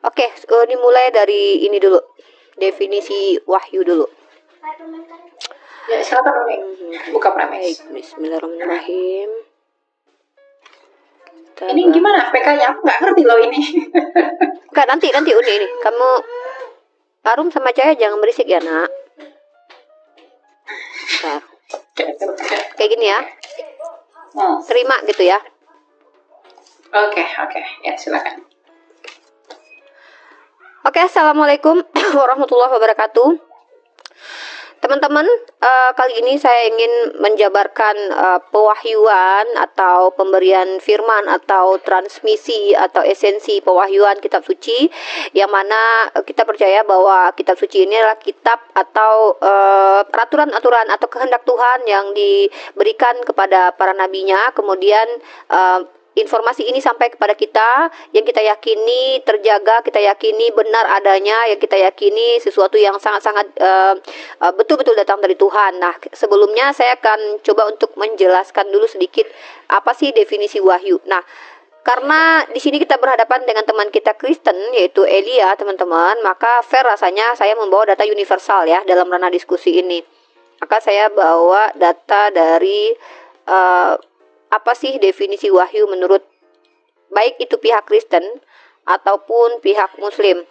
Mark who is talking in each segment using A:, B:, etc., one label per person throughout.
A: Oke, dimulai dari ini dulu. Definisi wahyu dulu.
B: Ya, silakan Umi. Buka
A: Baik,
B: premis.
A: bismillahirrahmanirrahim.
B: Ini gimana PK-nya? Aku nggak ngerti loh ini.
A: Enggak, nanti Uni ini. Kamu Arum sama Cahaya jangan berisik ya, Nak. Bentar. Kayak gini ya. Terima gitu ya.
B: Oke. Ya, silakan.
A: Oke, assalamualaikum warahmatullahi wabarakatuh. Teman-teman, kali ini saya ingin menjabarkan pewahyuan atau pemberian firman atau transmisi atau esensi pewahyuan kitab suci, yang mana kita percaya bahwa kitab suci ini adalah kitab atau peraturan-aturan atau kehendak Tuhan yang diberikan kepada para nabinya, kemudian informasi ini sampai kepada kita, yang kita yakini terjaga, kita yakini benar adanya, yang kita yakini sesuatu yang sangat-sangat betul-betul datang dari Tuhan. Nah, sebelumnya saya akan coba untuk menjelaskan dulu sedikit apa sih definisi wahyu. Nah, karena di sini kita berhadapan dengan teman kita Kristen, yaitu Elia, teman-teman, maka fair rasanya saya membawa data universal ya dalam ranah diskusi ini. Maka saya bawa data dari apa sih definisi wahyu menurut baik itu pihak Kristen ataupun pihak Muslim.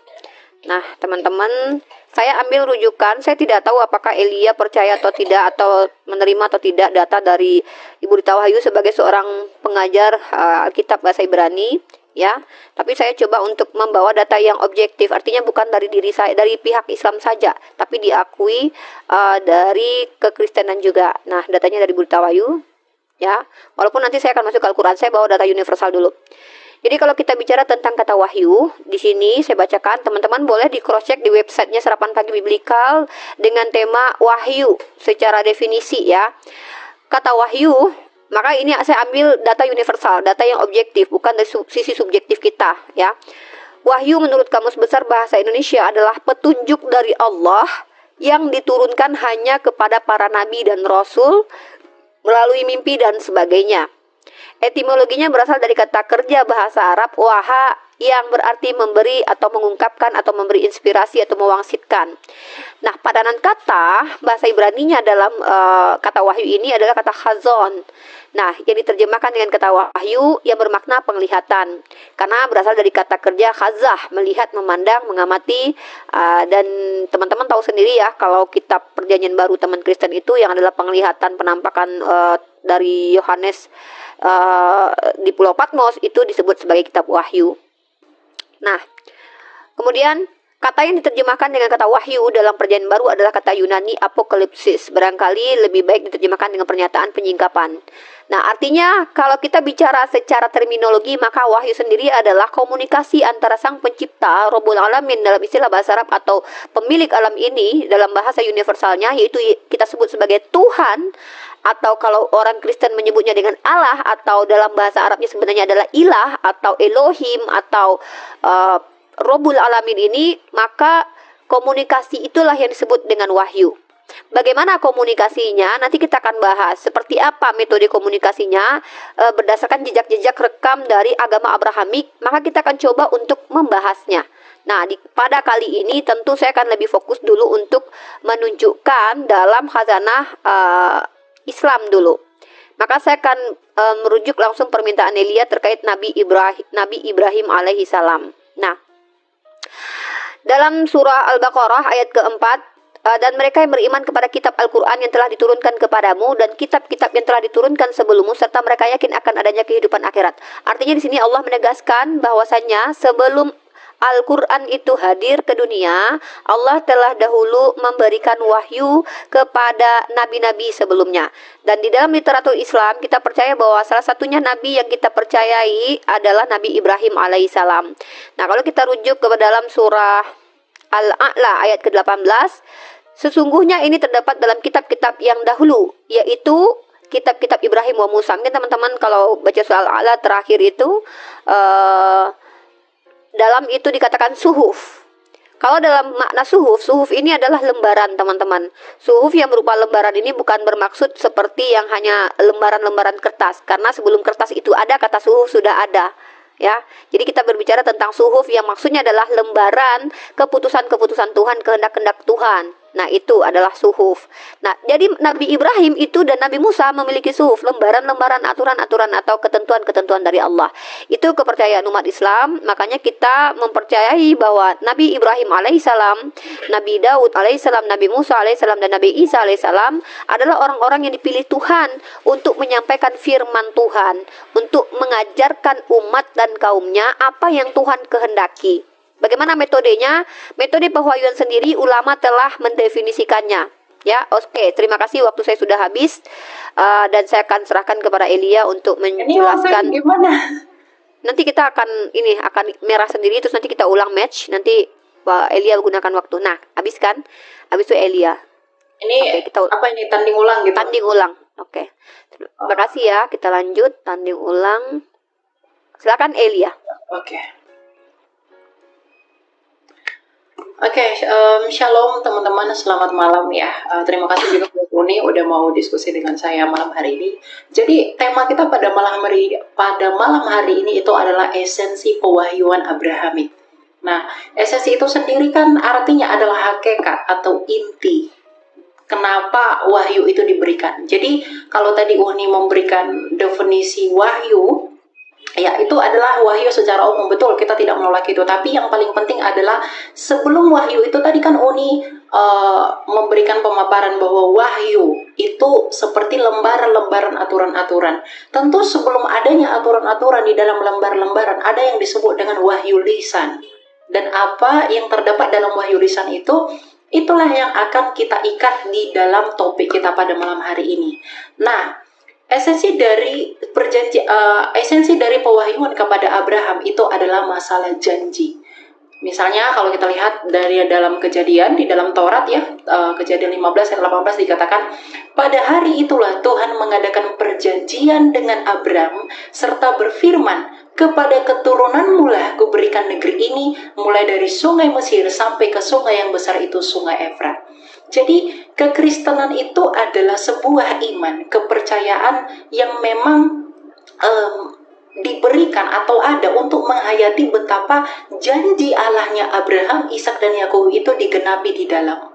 A: Nah, teman-teman, saya ambil rujukan, saya tidak tahu apakah Elia percaya atau tidak, atau menerima atau tidak data dari Ibu Rita Wahyu sebagai seorang pengajar Alkitab bahasa Ibrani, ya. Tapi saya coba untuk membawa data yang objektif, artinya bukan dari diri saya, dari pihak Islam saja, tapi diakui dari kekristenan juga. Nah, datanya dari Ibu Rita Wahyu. Ya, walaupun nanti saya akan masuk ke Al-Quran, saya bawa data universal dulu. Jadi kalau kita bicara tentang kata wahyu, di sini saya bacakan, teman-teman boleh di cross check di websitenya Sarapan Pagi Biblikal dengan tema wahyu secara definisi ya. Kata wahyu, maka ini saya ambil data universal, data yang objektif, bukan dari sisi subjektif kita ya. Wahyu menurut Kamus Besar Bahasa Indonesia adalah petunjuk dari Allah yang diturunkan hanya kepada para nabi dan rasul melalui mimpi dan sebagainya. Etimologinya berasal dari kata kerja bahasa Arab waha, yang berarti memberi atau mengungkapkan atau memberi inspirasi atau mewangsitkan. Nah, padanan kata bahasa Ibraninya dalam kata wahyu ini adalah kata khazon. Nah, yang diterjemahkan dengan kata wahyu yang bermakna penglihatan. Karena berasal dari kata kerja khazah, melihat, memandang, mengamati. Dan teman-teman tahu sendiri ya, kalau kitab Perjanjian Baru teman Kristen itu yang adalah penglihatan penampakan dari Yohanes di Pulau Patmos itu disebut sebagai kitab wahyu. Nah, kemudian kata yang diterjemahkan dengan kata wahyu dalam Perjanjian Baru adalah kata Yunani apokalipsis. Barangkali lebih baik diterjemahkan dengan pernyataan penyingkapan. Nah, artinya kalau kita bicara secara terminologi, maka wahyu sendiri adalah komunikasi antara Sang Pencipta, Rabbul Alamin dalam istilah bahasa Arab, atau pemilik alam ini dalam bahasa universalnya, yaitu kita sebut sebagai Tuhan, atau kalau orang Kristen menyebutnya dengan Allah, atau dalam bahasa Arabnya sebenarnya adalah ilah atau Elohim atau Rabbul Alamin ini, maka komunikasi itulah yang disebut dengan wahyu. Bagaimana komunikasinya? Nanti kita akan bahas seperti apa metode komunikasinya berdasarkan jejak-jejak rekam dari agama Abrahamik. Maka kita akan coba untuk membahasnya. Nah, pada kali ini tentu saya akan lebih fokus dulu untuk menunjukkan dalam khazanah Islam dulu. Maka saya akan merujuk langsung permintaan Elia terkait Nabi Ibrahim alaihi salam. Nah, dalam surah Al-Baqarah ayat keempat, dan mereka yang beriman kepada kitab Al-Quran yang telah diturunkan kepadamu dan kitab-kitab yang telah diturunkan sebelummu, serta mereka yakin akan adanya kehidupan akhirat. Artinya di sini Allah menegaskan bahwasanya sebelum Al-Quran itu hadir ke dunia, Allah telah dahulu memberikan wahyu kepada nabi-nabi sebelumnya. Dan di dalam literatur Islam kita percaya bahwa salah satunya nabi yang kita percayai adalah Nabi Ibrahim alaihissalam. Nah, kalau kita rujuk ke dalam surah Al-A'la ayat ke-18, sesungguhnya ini terdapat dalam kitab-kitab yang dahulu, yaitu kitab-kitab Ibrahim wa Musa. Mungkin teman-teman kalau baca surah Al-A'la terakhir itu, dalam itu dikatakan suhuf. Kalau dalam makna suhuf ini adalah lembaran, teman-teman. Suhuf yang berupa lembaran ini bukan bermaksud seperti yang hanya lembaran-lembaran kertas. Karena sebelum kertas itu ada, kata suhuf sudah ada. ya. Jadi kita berbicara tentang suhuf yang maksudnya adalah lembaran keputusan-keputusan Tuhan, kehendak-kehendak Tuhan. Nah, itu adalah suhuf. Nah, jadi Nabi Ibrahim itu dan Nabi Musa memiliki suhuf, lembaran-lembaran aturan-aturan atau ketentuan-ketentuan dari Allah. Itu kepercayaan umat Islam. Makanya kita mempercayai bahwa Nabi Ibrahim alaihissalam, Nabi Daud alaihissalam, Nabi Musa alaihissalam, dan Nabi Isa alaihissalam adalah orang-orang yang dipilih Tuhan untuk menyampaikan firman Tuhan, untuk mengajarkan umat dan kaumnya apa yang Tuhan kehendaki. Bagaimana metodenya? Metode pewahyuan sendiri ulama telah mendefinisikannya. Ya, oke. Terima kasih. Waktu saya sudah habis dan saya akan serahkan kepada Elia untuk menjelaskan.
B: Ini gimana?
A: Nanti kita akan merah sendiri, terus nanti kita ulang match. Nanti Elia gunakan waktu. Nah, habis kan? Habis itu Elia.
B: Ini kita apa ini tanding ulang gitu?
A: Tanding ulang. Oke. Terima kasih ya. Kita lanjut tanding ulang. Silakan Elia.
B: Oke, shalom teman-teman, selamat malam ya. Terima kasih juga buat Uni udah mau diskusi dengan saya malam hari ini. Jadi tema kita pada malam hari ini itu adalah esensi pewahyuan Abrahamik. Nah, esensi itu sendiri kan artinya adalah hakikat atau inti. Kenapa wahyu itu diberikan? Jadi kalau tadi Uni memberikan definisi wahyu, ya itu adalah wahyu secara umum, betul, kita tidak menolak itu. Tapi yang paling penting adalah sebelum wahyu itu tadi kan Uni memberikan pemaparan bahwa wahyu itu seperti lembaran-lembaran aturan-aturan. Tentu sebelum adanya aturan-aturan di dalam lembar-lembaran ada yang disebut dengan wahyu lisan. Dan apa yang terdapat dalam wahyu lisan itu, itulah yang akan kita ikat di dalam topik kita pada malam hari ini. Nah, esensi dari pewahyuan kepada Abraham itu adalah masalah janji. Misalnya kalau kita lihat dari dalam Kejadian, di dalam Taurat ya, Kejadian 15 ayat 18 dikatakan, pada hari itulah Tuhan mengadakan perjanjian dengan Abram serta berfirman, kepada keturunanmu lah kuberikan negeri ini, mulai dari sungai Mesir sampai ke sungai yang besar itu, sungai Efrat. Jadi kekristenan itu adalah sebuah iman, kepercayaan yang memang diberikan atau ada untuk menghayati betapa janji Allahnya Abraham, Ishak dan Yakub itu digenapi di dalam.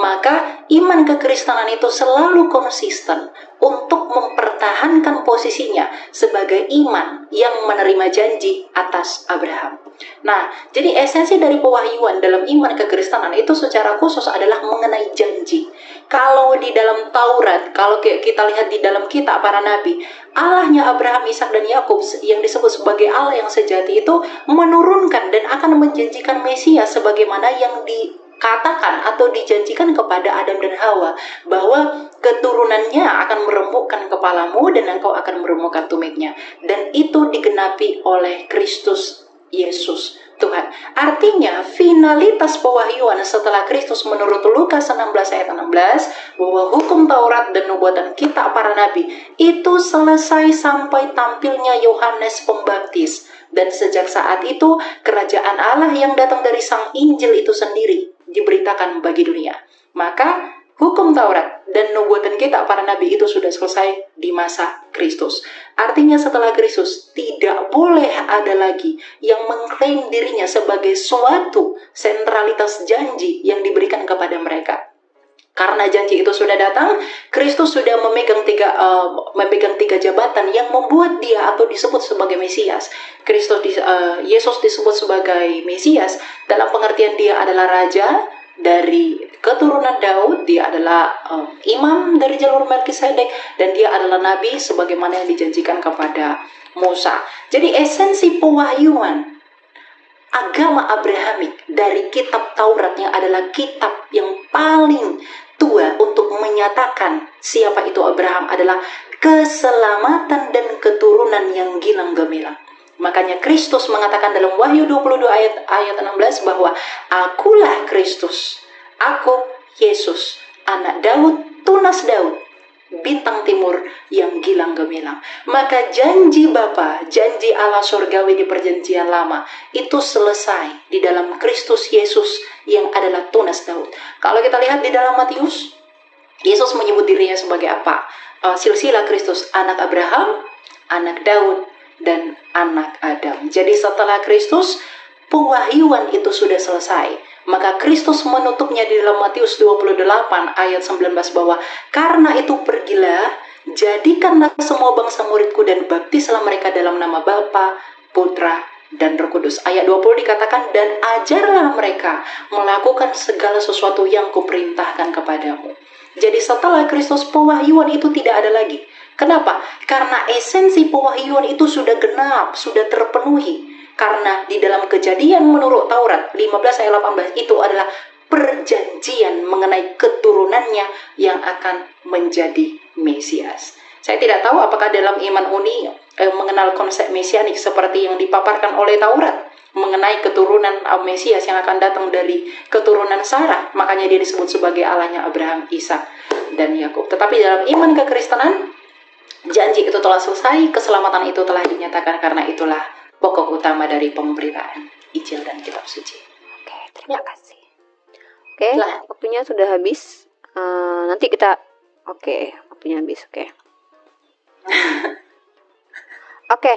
B: Maka iman kekristenan itu selalu konsisten untuk mempertahankan posisinya sebagai iman yang menerima janji atas Abraham. Nah, jadi esensi dari pewahyuan dalam iman kekristenan itu secara khusus adalah mengenai janji. Kalau di dalam Taurat, kalau kita lihat di dalam kitab para nabi, Allahnya Abraham, Ishak dan Yakub yang disebut sebagai Allah yang sejati itu menurunkan dan akan menjanjikan Mesias sebagaimana yang dikatakan atau dijanjikan kepada Adam dan Hawa, bahwa keturunannya akan meremukkan kepalamu dan engkau akan meremukkan tumitnya. Dan itu digenapi oleh Kristus Yesus Tuhan. Artinya finalitas pewahyuan setelah Kristus menurut Lukas 16 ayat 16 bahwa hukum Taurat dan nubuatan kitab para nabi itu selesai sampai tampilnya Yohanes Pembaptis. Dan sejak saat itu kerajaan Allah yang datang dari Sang Injil itu sendiri diberitakan bagi dunia. Maka hukum Taurat dan nubuatan kitab para nabi itu sudah selesai di masa Kristus. Artinya setelah Kristus tidak boleh ada lagi yang mengklaim dirinya sebagai suatu sentralitas janji yang diberikan kepada mereka. Karena janji itu sudah datang, Kristus sudah memegang tiga jabatan yang membuat dia atau disebut sebagai Mesias. Yesus disebut sebagai Mesias dalam pengertian dia adalah raja dari keturunan Daud, dia adalah imam dari jalur Melkisedek, dan dia adalah nabi sebagaimana yang dijanjikan kepada Musa. Jadi esensi pewahyuan agama Abrahamik dari kitab Tauratnya adalah kitab yang paling tua untuk menyatakan siapa itu Abraham adalah keselamatan dan keturunan yang gilang gemilang. Makanya Kristus mengatakan dalam Wahyu 22 ayat 16 bahwa akulah Kristus, aku Yesus, anak Daud, tunas Daud, bintang timur yang gilang gemilang. Maka janji Bapa, janji Allah surgawi di perjanjian lama itu selesai di dalam Kristus Yesus yang adalah tunas Daud. Kalau kita lihat di dalam Matius, Yesus menyebut dirinya sebagai apa? Silsilah Kristus, anak Abraham, anak Daud, dan anak Adam. Jadi setelah Kristus, pewahyuan itu sudah selesai. Maka Kristus menutupnya di dalam Matius 28 ayat 19 bahwa karena itu pergilah, jadikanlah semua bangsa muridku dan baptislah mereka dalam nama Bapa, Putra, dan Roh Kudus. Ayat 20 dikatakan, dan ajarlah mereka melakukan segala sesuatu yang kuperintahkan kepadamu. Jadi setelah Kristus, pewahyuan itu tidak ada lagi. Kenapa? Karena esensi pewahyuan itu sudah genap, sudah terpenuhi. Karena di dalam Kejadian menurut Taurat 15 ayat 18 itu adalah perjanjian mengenai keturunannya yang akan menjadi Mesias. Saya tidak tahu apakah dalam iman Uni mengenal konsep mesianik seperti yang dipaparkan oleh Taurat mengenai keturunan Mesias yang akan datang dari keturunan Sarah. Makanya dia disebut sebagai Allahnya Abraham, Ishak, dan Yakub. Tetapi dalam iman kekristenan, janji itu telah selesai, keselamatan itu telah dinyatakan, karena itulah pokok utama dari pemberitaan Injil dan Kitab Suci.
A: Oke, terima kasih. Oke, waktunya sudah habis. Nanti kita, waktunya habis. Oke,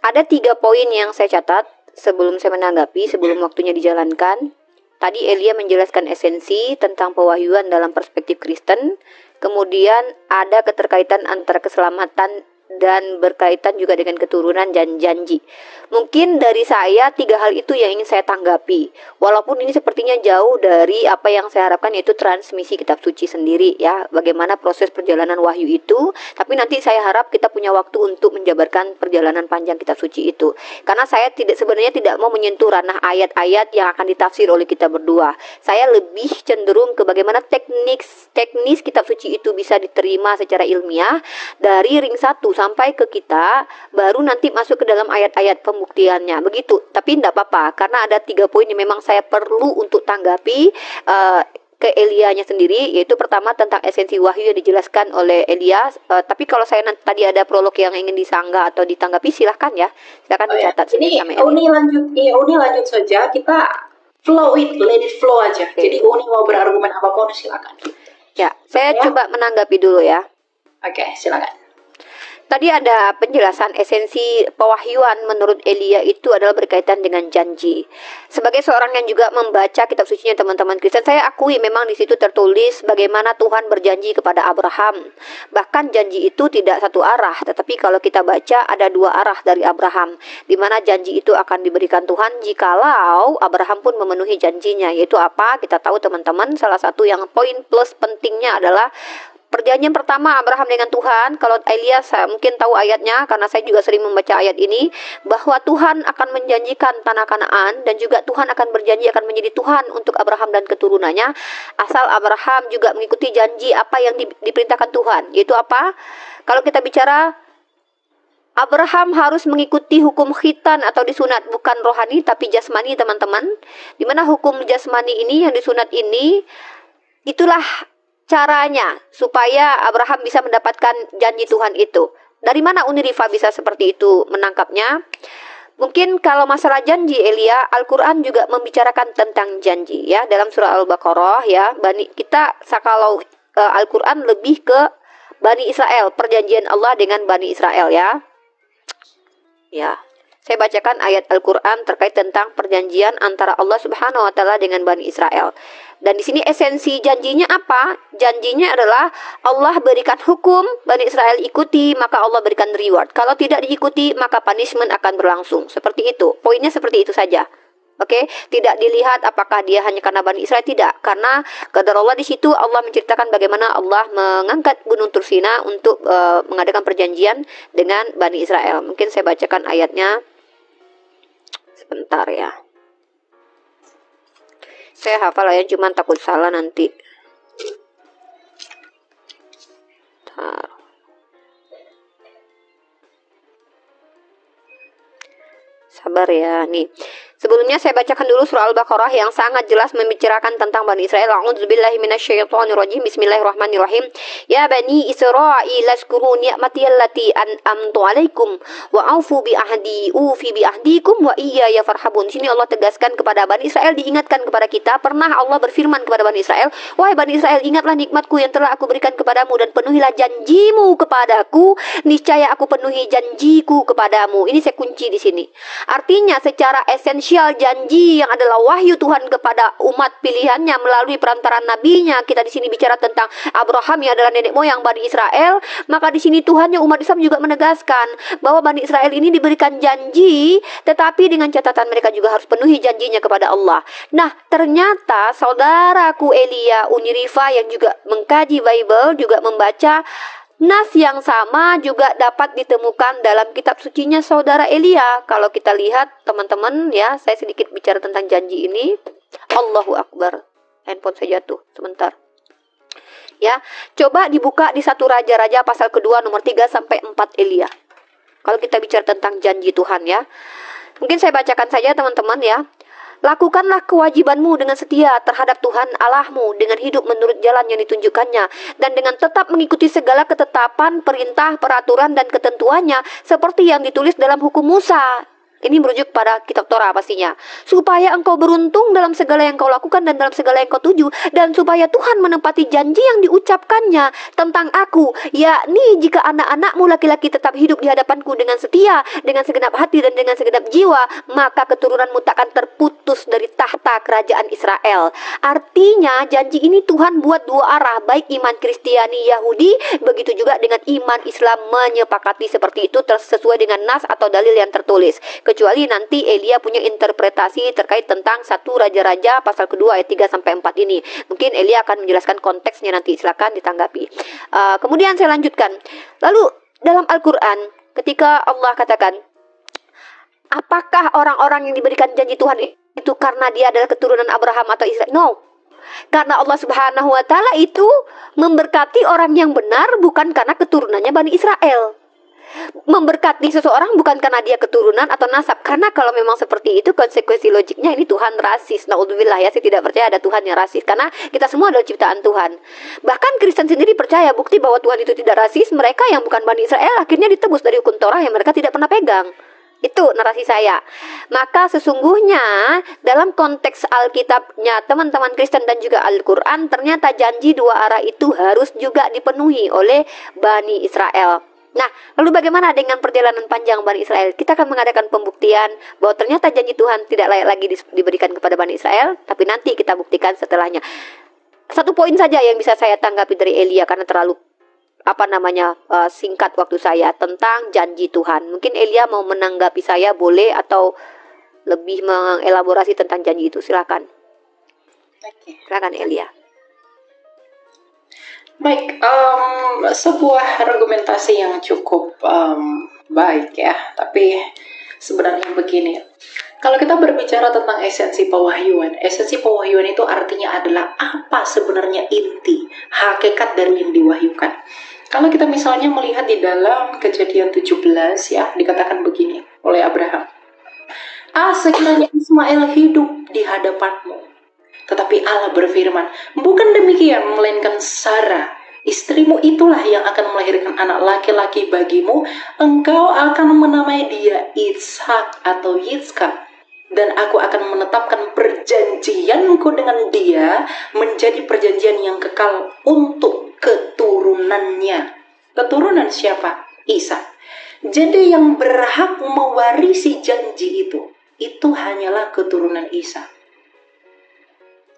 A: ada 3 poin yang saya catat sebelum saya menanggapi, sebelum waktunya dijalankan. Tadi Elia menjelaskan esensi tentang pewahyuan dalam perspektif Kristen. Kemudian ada keterkaitan antara keselamatan dan berkaitan juga dengan keturunan dan janji. Mungkin dari saya 3 hal itu yang ingin saya tanggapi. Walaupun ini sepertinya jauh dari apa yang saya harapkan, yaitu transmisi kitab suci sendiri ya. Bagaimana proses perjalanan wahyu itu. Tapi nanti saya harap kita punya waktu untuk menjabarkan perjalanan panjang kitab suci itu. Karena saya sebenarnya tidak mau menyentuh ranah ayat-ayat yang akan ditafsir oleh kita berdua. Saya lebih cenderung ke bagaimana teknis kitab suci itu bisa diterima secara ilmiah dari ring 1 sampai ke kita, baru nanti masuk ke dalam ayat-ayat pembuktiannya. Begitu. Tapi tidak apa-apa, karena ada 3 poin yang memang saya perlu untuk tanggapi ke Elianya sendiri, yaitu pertama tentang esensi wahyu yang dijelaskan oleh Elia. Tapi kalau saya tadi ada prolog yang ingin disanggah atau ditanggapi, silahkan ya. Silahkan dicatat sendiri sama Elia.
B: Uni lanjut saja, kita flow it, let it flow aja. Jadi Uni mau berargumen apapun silakan.
A: Ya, saya coba menanggapi dulu ya.
B: Oke, silakan.
A: Tadi ada penjelasan esensi pewahyuan menurut Elia itu adalah berkaitan dengan janji. Sebagai seorang yang juga membaca kitab sucinya teman-teman Kristen, saya akui memang di situ tertulis bagaimana Tuhan berjanji kepada Abraham. Bahkan janji itu tidak satu arah, tetapi kalau kita baca ada 2 arah dari Abraham, di mana janji itu akan diberikan Tuhan jikalau Abraham pun memenuhi janjinya. Yaitu apa? Kita tahu teman-teman, salah satu yang poin plus pentingnya adalah perjanjian pertama Abraham dengan Tuhan. Kalau Elia, saya mungkin tahu ayatnya karena saya juga sering membaca ayat ini, bahwa Tuhan akan menjanjikan tanah Kanaan dan juga Tuhan akan berjanji akan menjadi Tuhan untuk Abraham dan keturunannya, asal Abraham juga mengikuti janji apa yang diperintahkan Tuhan. Yaitu apa? Kalau kita bicara Abraham harus mengikuti hukum khitan atau disunat, bukan rohani tapi jasmani teman-teman. Dimana hukum jasmani ini yang disunat ini, itulah caranya supaya Abraham bisa mendapatkan janji Tuhan itu. Dari mana Uni Rifa bisa seperti itu menangkapnya? Mungkin kalau masalah janji Elia, Al-Quran juga membicarakan tentang janji ya. Dalam surah Al-Baqarah ya, kalau Al-Quran lebih ke Bani Israel, perjanjian Allah dengan Bani Israel ya. Ya, saya bacakan ayat Al-Quran terkait tentang perjanjian antara Allah Subhanahu wa Ta'ala dengan Bani Israel. Dan di sini esensi janjinya apa? Janjinya adalah Allah berikan hukum, Bani Israel ikuti, maka Allah berikan reward. Kalau tidak diikuti, maka punishment akan berlangsung. Seperti itu. Poinnya seperti itu saja. Oke, tidak dilihat apakah dia hanya karena Bani Israel, tidak. Karena qadar Allah di situ Allah menceritakan bagaimana Allah mengangkat Gunung Tursina untuk mengadakan perjanjian dengan Bani Israel. Mungkin saya bacakan ayatnya. Sebentar ya. Saya hafal ayat, cuman takut salah nanti. Bentar. Sabar ya, nih. Sebelumnya saya bacakan dulu surah Al-Baqarah yang sangat jelas membicarakan tentang Bani Israel. A'udzubillahi minasyaitonirrajim. Bismillahirrahmanirrahim. Ya Bani Israil, azkuru ni'mati allati an'amtu 'alaikum wa aufu bi ahdi ufi bi ahdikum wa iyaya farhabun. Sini Allah tegaskan kepada Bani Israel, diingatkan kepada kita. Pernah Allah berfirman kepada Bani Israel, wahai Bani Israel, ingatlah nikmatku yang telah aku berikan kepadamu dan penuhilah janjimu kepadaku. Niscaya aku penuhi janjiku kepadamu. Ini saya kunci di sini. Artinya secara esensial janji yang adalah wahyu Tuhan kepada umat pilihannya melalui perantaraan nabinya. Kita di sini bicara tentang Abraham yang adalah nenek moyang Bani Israel. Maka di sini Tuhannya umat Islam juga menegaskan bahwa Bani Israel ini diberikan janji, tetapi dengan catatan mereka juga harus penuhi janjinya kepada Allah. Nah, ternyata saudaraku Elia Unirifa yang juga mengkaji Bible juga membaca nas yang sama juga dapat ditemukan dalam kitab sucinya saudara Elia. Kalau kita lihat teman-teman ya, saya sedikit bicara tentang janji ini. Allahu Akbar. Handphone saya jatuh sebentar. Ya, coba dibuka di 1 Raja-Raja pasal kedua nomor 3 sampai 4 Elia. Kalau kita bicara tentang janji Tuhan ya. Mungkin saya bacakan saja teman-teman ya. Lakukanlah kewajibanmu dengan setia terhadap Tuhan Allahmu dengan hidup menurut jalan yang ditunjukkannya dan dengan tetap mengikuti segala ketetapan, perintah, peraturan dan ketentuannya seperti yang ditulis dalam hukum Musa. Ini merujuk pada kitab Torah pastinya. Supaya engkau beruntung dalam segala yang kau lakukan dan dalam segala yang kau tuju. Dan supaya Tuhan menepati janji yang diucapkannya tentang aku. Yakni jika anak-anakmu laki-laki tetap hidup di hadapanku dengan setia, dengan segenap hati dan dengan segenap jiwa, maka keturunanmu takkan terputus dari tahta kerajaan Israel. Artinya janji ini Tuhan buat dua arah. Baik iman Kristiani Yahudi, begitu juga dengan iman Islam menyepakati seperti itu sesuai dengan nas atau dalil yang tertulis. Kecuali nanti Elia punya interpretasi terkait tentang 1 Raja-Raja pasal kedua ayat 3 sampai 4 ini. Mungkin Elia akan menjelaskan konteksnya nanti, silakan ditanggapi. Kemudian saya lanjutkan. Lalu dalam Al-Quran ketika Allah katakan, apakah orang-orang yang diberikan janji Tuhan itu karena dia adalah keturunan Abraham atau Israel? No. Karena Allah Subhanahu wa Ta'ala itu memberkati orang yang benar bukan karena keturunannya Bani Israel. Memberkati seseorang bukan karena dia keturunan atau nasab. Karena kalau memang seperti itu, konsekuensi logiknya ini Tuhan rasis. Naudzubillah ya, saya tidak percaya ada Tuhan yang rasis. Karena kita semua adalah ciptaan Tuhan. Bahkan Kristen sendiri percaya bukti bahwa Tuhan itu tidak rasis. Mereka yang bukan Bani Israel akhirnya ditebus dari hukum Torah yang mereka tidak pernah pegang. Itu narasi saya. Maka sesungguhnya dalam konteks Alkitabnya teman-teman Kristen dan juga Al-Quran, ternyata janji dua arah itu harus juga dipenuhi oleh Bani Israel. Nah, lalu bagaimana dengan perjalanan panjang Bani Israel? Kita akan mengadakan pembuktian bahwa ternyata janji Tuhan tidak layak lagi diberikan kepada Bani Israel, tapi nanti kita buktikan setelahnya. Satu poin saja yang bisa saya tanggapi dari Elia karena terlalu singkat waktu saya tentang janji Tuhan. Mungkin Elia mau menanggapi saya, boleh, atau lebih mengelaborasi tentang janji itu. Silakan. Silakan Elia.
B: Baik, sebuah argumentasi yang cukup baik ya. Tapi sebenarnya begini, kalau kita berbicara tentang esensi pewahyuan itu artinya adalah apa sebenarnya inti, hakikat dari yang diwahyukan. Kalau kita misalnya melihat di dalam Kejadian 17 ya, dikatakan begini oleh Abraham. Sekiranya Ismail hidup di hadapanmu. Tetapi Allah berfirman, bukan demikian, melainkan Sarah, istrimu itulah yang akan melahirkan anak laki-laki bagimu. Engkau akan menamai dia Ishak atau Yitzhak. Dan aku akan menetapkan perjanjianku dengan dia menjadi perjanjian yang kekal untuk keturunannya. Keturunan siapa? Ishak. Jadi yang berhak mewarisi janji itu hanyalah keturunan Ishak.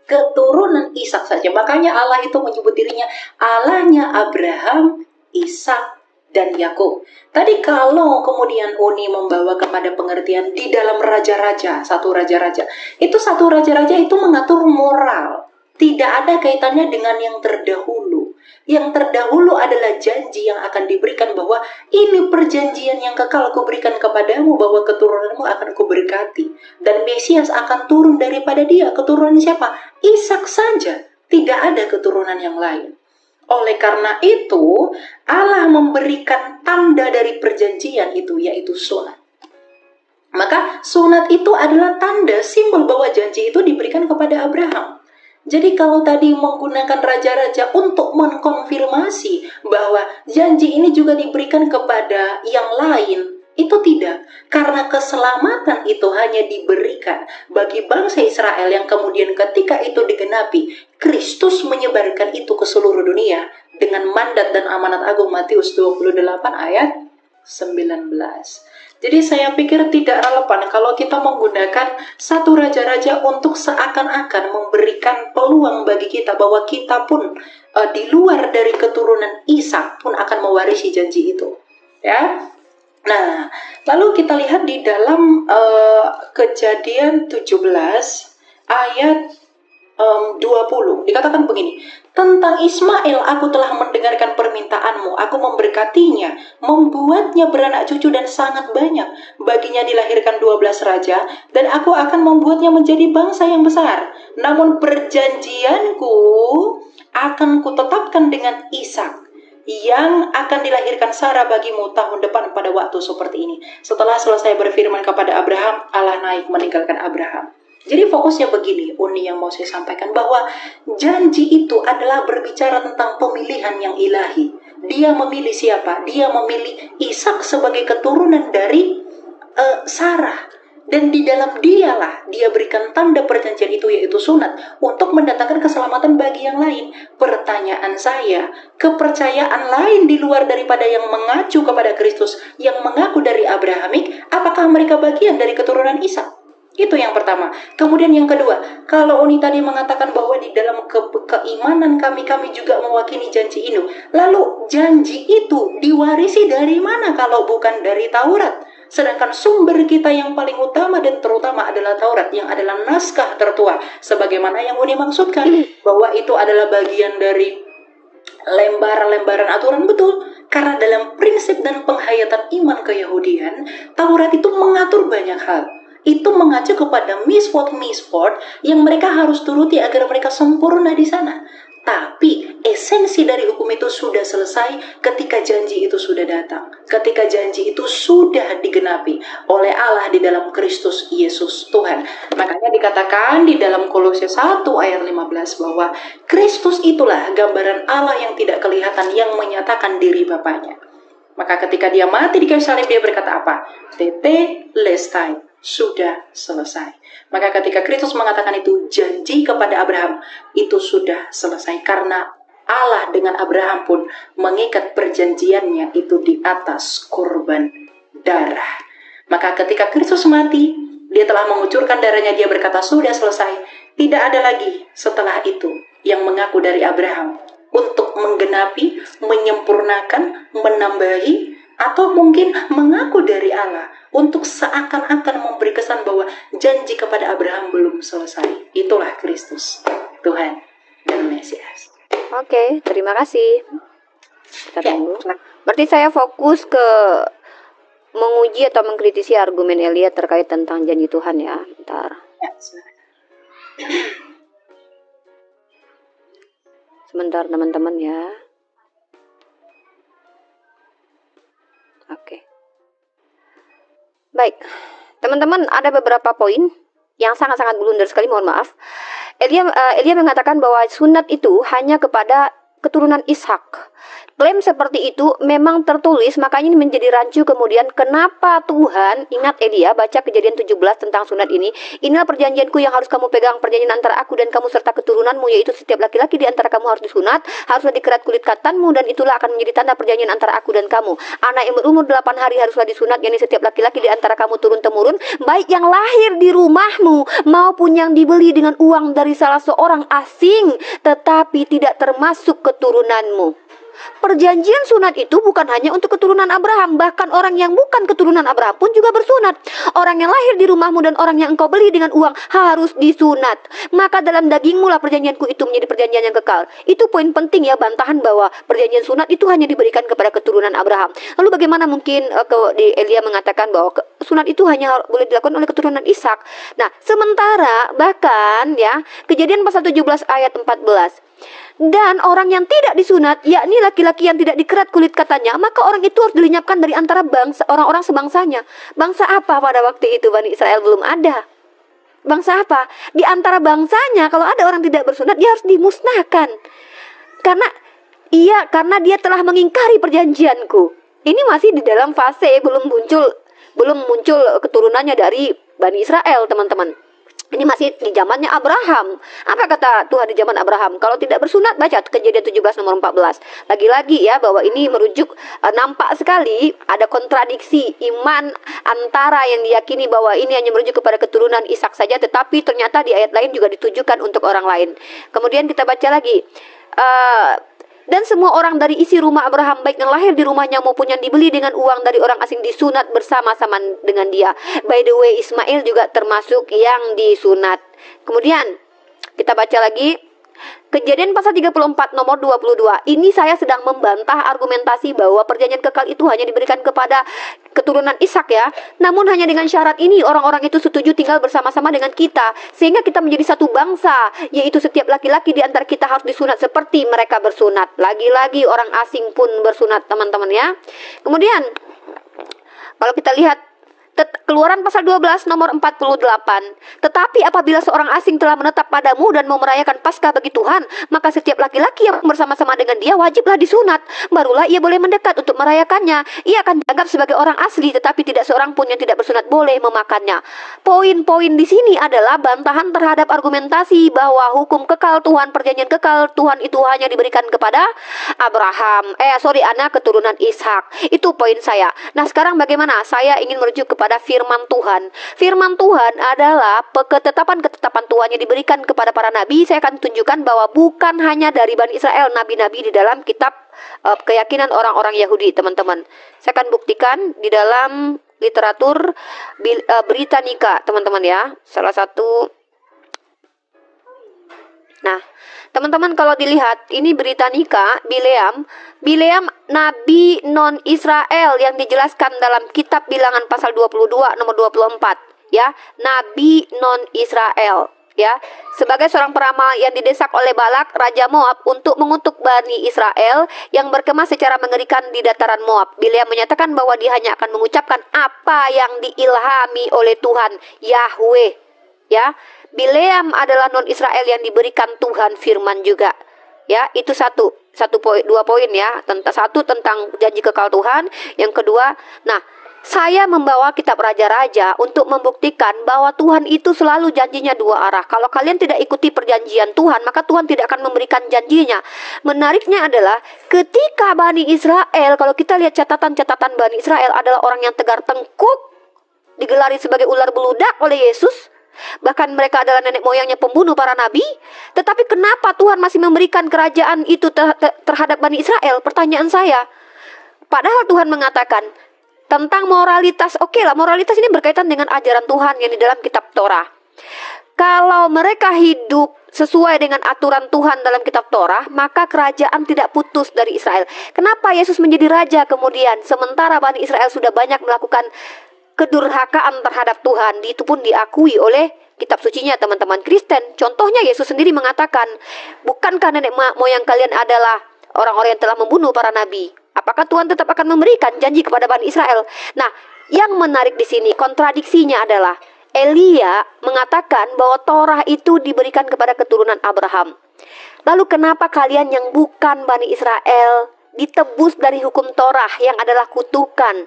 B: Keturunan Ishak saja. Makanya Allah itu menyebut dirinya Allahnya Abraham, Ishak, dan Yakub. Tadi kalau kemudian Uni membawa kepada pengertian di dalam Raja-Raja, 1 Raja-Raja, itu 1 Raja-Raja itu mengatur moral. Tidak ada kaitannya dengan yang terdahulu. Yang terdahulu adalah janji yang akan diberikan bahwa ini perjanjian yang kekal aku berikan kepadamu, bahwa keturunanmu akan kuberkati. Dan Mesias akan turun daripada dia. Keturunan siapa? Ishak saja. Tidak ada keturunan yang lain. Oleh karena itu, Allah memberikan tanda dari perjanjian itu, yaitu sunat. Maka sunat itu adalah tanda simbol bahwa janji itu diberikan kepada Abraham. Jadi kalau tadi menggunakan raja-raja untuk mengkonfirmasi bahwa janji ini juga diberikan kepada yang lain, itu tidak. Karena keselamatan itu hanya diberikan bagi bangsa Israel yang kemudian ketika itu digenapi, Kristus menyebarkan itu ke seluruh dunia dengan mandat dan amanat agung Matius 28 ayat 19. Jadi saya pikir tidak relevan kalau kita menggunakan satu raja-raja untuk seakan-akan memberikan peluang bagi kita bahwa kita pun di luar dari keturunan Ishak pun akan mewarisi janji itu. Ya. Nah, lalu kita lihat di dalam Kejadian 17 ayat 20 dikatakan begini, tentang Ismail aku telah mendengarkan permintaanmu, aku memberkatinya, membuatnya beranak cucu dan sangat banyak, baginya dilahirkan 12 raja, dan aku akan membuatnya menjadi bangsa yang besar. Namun perjanjianku akan kutetapkan dengan Ishak, yang akan dilahirkan Sarah bagimu tahun depan pada waktu seperti ini. Setelah selesai berfirman kepada Abraham, Allah naik meninggalkan Abraham. Jadi fokusnya begini, Uni yang mau saya sampaikan, bahwa janji itu adalah berbicara tentang pemilihan yang ilahi. Dia memilih siapa? Dia memilih Ishak sebagai keturunan dari Sarah. Dan di dalam dialah dia berikan tanda perjanjian itu, yaitu sunat, untuk mendatangkan keselamatan bagi yang lain. Pertanyaan saya, kepercayaan lain di luar daripada yang mengacu kepada Kristus, yang mengaku dari Abrahamik, apakah mereka bagian dari keturunan Ishak? Itu yang pertama. Kemudian yang kedua, kalau Uni tadi mengatakan bahwa di dalam keimanan kami juga mewakili janji ini. Lalu janji itu diwarisi dari mana kalau bukan dari Taurat? Sedangkan sumber kita yang paling utama dan terutama adalah Taurat, yang adalah naskah tertua. Sebagaimana yang Uni maksudkan, bahwa itu adalah bagian dari lembaran-lembaran aturan, betul. Karena dalam prinsip dan penghayatan iman keyahudian, Taurat itu mengatur banyak hal. Itu mengacu kepada misfot yang mereka harus turuti agar mereka sempurna di sana. Tapi esensi dari hukum itu sudah selesai ketika janji itu sudah datang. Ketika janji itu sudah digenapi oleh Allah di dalam Kristus Yesus Tuhan. Makanya dikatakan di dalam Kolose 1 ayat 15 bahwa Kristus itulah gambaran Allah yang tidak kelihatan, yang menyatakan diri Bapaknya. Maka ketika dia mati di kayu salib, dia berkata apa? Tetelestai, sudah selesai. Maka ketika Kristus mengatakan itu, janji kepada Abraham itu sudah selesai. Karena Allah dengan Abraham pun mengikat perjanjiannya itu di atas korban darah. Maka ketika Kristus mati, dia telah mengucurkan darahnya, dia berkata sudah selesai. Tidak ada lagi setelah itu yang mengaku dari Abraham untuk menggenapi, menyempurnakan, menambahi, atau mungkin mengaku dari Allah untuk seakan-akan memberi kesan bahwa janji kepada Abraham belum selesai. Itulah Kristus, Tuhan dan Mesias.
A: Oke, terima kasih. Kita tunggu. Berarti saya fokus ke menguji atau mengkritisi argumen Elia terkait tentang janji Tuhan ya. Bentar.
B: Ya,
A: sebentar teman-teman ya. Oke. Baik, teman-teman, ada beberapa poin yang sangat-sangat blunder sekali, mohon maaf. Elia mengatakan bahwa sunat itu hanya kepada keturunan Ishak. Klaim seperti itu memang tertulis, makanya ini menjadi rancu. Kemudian kenapa Tuhan, ingat Elia, baca Kejadian 17 tentang sunat ini. Inilah perjanjianku yang harus kamu pegang, perjanjian antara aku dan kamu serta keturunanmu, yaitu setiap laki-laki di antara kamu harus disunat, haruslah dikerat kulit katanmu, dan itulah akan menjadi tanda perjanjian antara aku dan kamu. Anak yang berumur 8 hari haruslah disunat, yakni setiap laki-laki di antara kamu turun-temurun, baik yang lahir di rumahmu maupun yang dibeli dengan uang dari salah seorang asing, tetapi tidak termasuk keturunanmu. Perjanjian sunat itu bukan hanya untuk keturunan Abraham, bahkan orang yang bukan keturunan Abraham pun juga bersunat. Orang yang lahir di rumahmu dan orang yang engkau beli dengan uang harus disunat. Maka dalam dagingmu lah perjanjianku itu menjadi perjanjian yang kekal. Itu poin penting ya, bantahan bahwa perjanjian sunat itu hanya diberikan kepada keturunan Abraham. Lalu bagaimana mungkin Elia mengatakan bahwa sunat itu hanya boleh dilakukan oleh keturunan Ishak. Nah, sementara bahkan ya, Kejadian pasal 17 ayat 14. Dan orang yang tidak disunat, yakni laki-laki yang tidak dikerat kulit katanya, maka orang itu harus dilenyapkan dari antara bangsa orang-orang sebangsanya. Bangsa apa pada waktu itu Bani Israel belum ada? Bangsa apa? Di antara bangsanya, kalau ada orang tidak bersunat, dia harus dimusnahkan. Karena dia telah mengingkari perjanjianku. Ini masih di dalam fase belum muncul keturunannya dari Bani Israel, teman-teman. Ini masih di zamannya Abraham. Apa kata Tuhan di zaman Abraham? Kalau tidak bersunat, baca Kejadian 17 nomor 14. Lagi-lagi ya, bahwa ini merujuk, nampak sekali ada kontradiksi iman antara yang diyakini bahwa ini hanya merujuk kepada keturunan Ishak saja, tetapi ternyata di ayat lain juga ditujukan untuk orang lain. Kemudian kita baca lagi, dan semua orang dari isi rumah Abraham, baik yang lahir di rumahnya maupun yang dibeli dengan uang dari orang asing, disunat bersama-sama dengan dia. By the way, Ismail juga termasuk yang disunat. Kemudian kita baca lagi Kejadian pasal 34 nomor 22. Ini saya sedang membantah argumentasi bahwa perjanjian kekal itu hanya diberikan kepada keturunan Ishak ya. Namun hanya dengan syarat ini orang-orang itu setuju tinggal bersama-sama dengan kita, sehingga kita menjadi satu bangsa, yaitu setiap laki-laki di antara kita harus disunat seperti mereka bersunat. Lagi-lagi orang asing pun bersunat, teman-teman ya. Kemudian kalau kita lihat Keluaran pasal 12 nomor 48. Tetapi apabila seorang asing telah menetap padamu dan mau merayakan Paskah bagi Tuhan, maka setiap laki-laki yang bersama-sama dengan dia wajiblah disunat. Barulah ia boleh mendekat untuk merayakannya. Ia akan dianggap sebagai orang asli, tetapi tidak seorang pun yang tidak bersunat boleh memakannya. Poin-poin di sini adalah bantahan terhadap argumentasi bahwa hukum kekal Tuhan, perjanjian kekal Tuhan itu hanya diberikan kepada anak keturunan Ishak. Itu poin saya. Nah, sekarang bagaimana? Saya ingin merujuk kepada firman Tuhan. Firman Tuhan adalah ketetapan-ketetapan Tuhan yang diberikan kepada para nabi. Saya akan tunjukkan bahwa bukan hanya dari Bani Israel, nabi-nabi di dalam kitab keyakinan orang-orang Yahudi, teman-teman. Saya akan buktikan di dalam literatur Britannica, teman-teman ya. Salah satu. Nah, teman-teman kalau dilihat, ini Britannica, Bileam nabi non-Israel yang dijelaskan dalam kitab Bilangan pasal 22 nomor 24 ya, nabi non-Israel ya, sebagai seorang peramal yang didesak oleh Balak raja Moab untuk mengutuk Bani Israel yang berkemah secara mengerikan di dataran Moab. Bileam menyatakan bahwa dia hanya akan mengucapkan apa yang diilhami oleh Tuhan Yahweh ya. Bileam adalah non-Israel yang diberikan Tuhan firman juga. Ya, itu dua poin ya. Satu tentang janji kekal Tuhan, yang kedua, nah, saya membawa kitab Raja-Raja untuk membuktikan bahwa Tuhan itu selalu janjinya dua arah. Kalau kalian tidak ikuti perjanjian Tuhan, maka Tuhan tidak akan memberikan janjinya. Menariknya adalah ketika Bani Israel, kalau kita lihat catatan-catatan Bani Israel adalah orang yang tegar tengkuk, digelari sebagai ular beludak oleh Yesus. Bahkan mereka adalah nenek moyangnya pembunuh para nabi. Tetapi kenapa Tuhan masih memberikan kerajaan itu terhadap Bani Israel? Pertanyaan saya. Padahal Tuhan mengatakan tentang moralitas. Oke lah, moralitas ini berkaitan dengan ajaran Tuhan yang di dalam kitab Torah. Kalau mereka hidup sesuai dengan aturan Tuhan dalam kitab Torah, maka kerajaan tidak putus dari Israel. Kenapa Yesus menjadi raja kemudian, sementara Bani Israel sudah banyak melakukan kedurhakaan terhadap Tuhan? Itu pun diakui oleh kitab sucinya, teman-teman Kristen. Contohnya Yesus sendiri mengatakan, bukankah nenek moyang kalian adalah orang-orang yang telah membunuh para nabi? Apakah Tuhan tetap akan memberikan janji kepada Bani Israel? Nah, yang menarik di sini kontradiksinya adalah Elia mengatakan bahwa Torah itu diberikan kepada keturunan Abraham. Lalu kenapa kalian yang bukan Bani Israel ditebus dari hukum Torah yang adalah kutukan?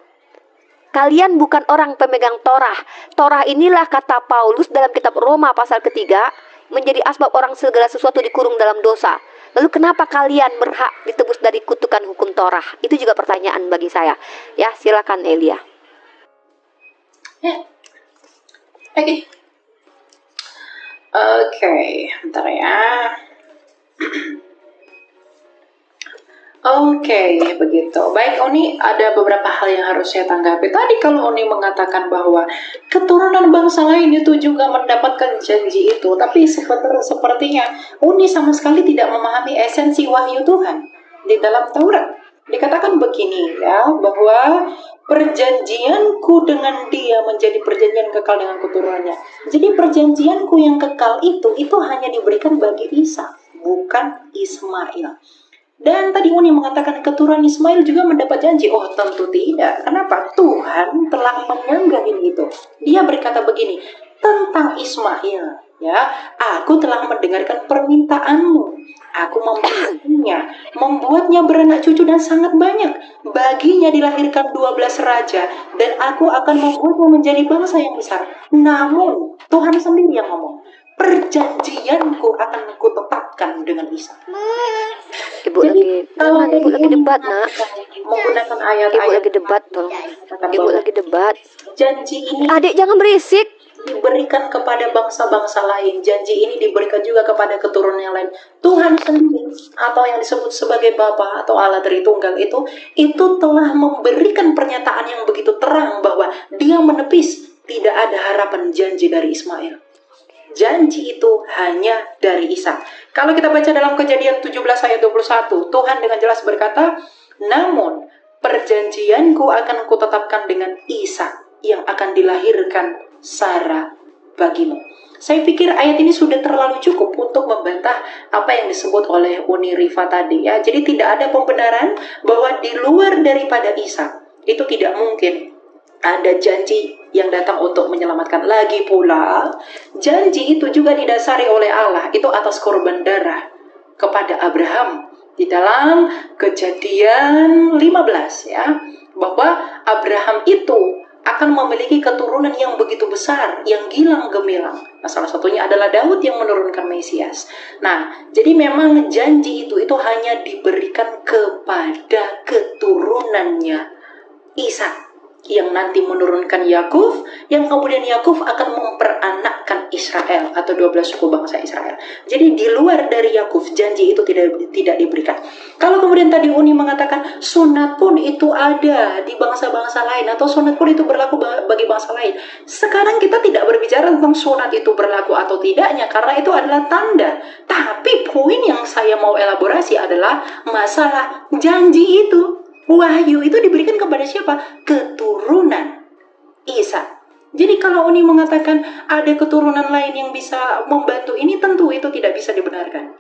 A: Kalian bukan orang pemegang Torah. Torah inilah kata Paulus dalam kitab Roma pasal ketiga, menjadi asbab orang segala sesuatu dikurung dalam dosa. Lalu kenapa kalian berhak ditebus dari kutukan hukum Torah? Itu juga pertanyaan bagi saya. Ya, silakan Elia.
B: Oke, bentar ya. Oke, begitu. Baik, Oni, ada beberapa hal yang harus saya tanggapi. Tadi kalau Oni mengatakan bahwa keturunan bangsa lain itu juga mendapatkan janji itu, tapi sepertinya Oni sama sekali tidak memahami esensi wahyu Tuhan di dalam Taurat. Dikatakan begini ya, bahwa perjanjianku dengan dia menjadi perjanjian kekal dengan keturunannya. Jadi perjanjianku yang kekal itu hanya diberikan bagi Ishak, bukan Ismail. Dan tadi Uni mengatakan keturunan Ismail juga mendapat janji. Oh, tentu tidak. Kenapa? Tuhan telah menyanggahin itu. Dia berkata begini tentang Ismail, ya, aku telah mendengarkan permintaanmu. Aku membuatnya beranak cucu dan sangat banyak. Baginya dilahirkan 12 raja, dan aku akan membuatnya menjadi bangsa yang besar. Namun, Tuhan sendiri yang ngomong, perjanjianku akan kutetapkan dengan Ishak.
A: Ibu lagi debat, Nak.
B: Menggunakan
A: Ibu
B: ayat-ayat
A: lagi debat, tolong. Ibu lagi debat.
B: janji ini
A: Adik jangan berisik.
B: diberikan kepada bangsa-bangsa lain. Janji ini diberikan juga kepada keturunan yang lain. Tuhan sendiri atau yang disebut sebagai Bapa atau Allah Tritunggal itu telah memberikan pernyataan yang begitu terang bahwa Dia menepis tidak ada harapan janji dari Ismail. Janji itu hanya dari Ishak. Kalau kita baca dalam Kejadian 17 ayat 21, Tuhan dengan jelas berkata, namun perjanjianku akan kutetapkan dengan Ishak yang akan dilahirkan Sarah bagimu. Saya pikir ayat ini sudah terlalu cukup untuk membantah apa yang disebut oleh Uni Rifa tadi, ya. Jadi tidak ada pembenaran bahwa di luar daripada Ishak itu tidak mungkin ada janji yang datang untuk menyelamatkan. Lagi pula, janji itu juga didasari oleh Allah, itu atas korban darah kepada Abraham. Di dalam Kejadian 15, ya, bahwa Abraham itu akan memiliki keturunan yang begitu besar, yang gilang gemilang. Nah, salah satunya adalah Daud yang menurunkan Mesias. Nah, jadi memang janji itu hanya diberikan kepada keturunannya Ishak, yang nanti menurunkan Yakub, yang kemudian Yakub akan memperanakkan Israel atau 12 suku bangsa Israel. Jadi di luar dari Yakub janji itu tidak diberikan. Kalau kemudian tadi Uni mengatakan sunat pun itu ada di bangsa-bangsa lain atau sunat pun itu berlaku bagi bangsa lain. Sekarang kita tidak berbicara tentang sunat itu berlaku atau tidaknya karena itu adalah tanda. Tapi poin yang saya mau elaborasi adalah masalah janji itu. Wahyu itu diberikan kepada siapa? Keturunan Ishak. Jadi kalau Uni mengatakan ada keturunan lain yang bisa membantu ini, tentu itu tidak bisa dibenarkan.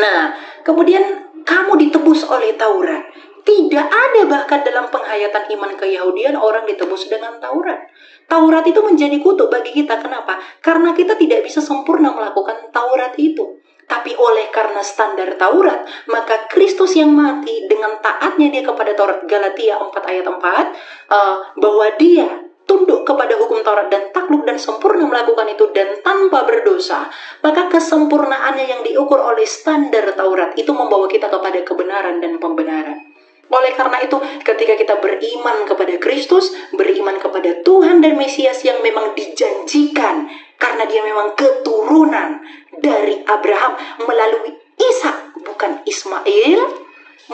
B: Nah, kemudian kamu ditebus oleh Taurat. Tidak ada bahkan dalam penghayatan iman keyahudian orang ditebus dengan Taurat. Taurat itu menjadi kutuk bagi kita. Kenapa? Karena kita tidak bisa sempurna melakukan Taurat itu. Tapi oleh karena standar Taurat, maka Kristus yang mati dengan taatnya dia kepada Taurat, Galatia 4 ayat 4, bahwa dia tunduk kepada hukum Taurat dan takluk dan sempurna melakukan itu dan tanpa berdosa, maka kesempurnaannya yang diukur oleh standar Taurat itu membawa kita kepada kebenaran dan pembenaran. Oleh karena itu, ketika kita beriman kepada Kristus, beriman kepada Tuhan dan Mesias yang memang dijanjikan, karena dia memang keturunan dari Abraham melalui Ishak, bukan Ismail,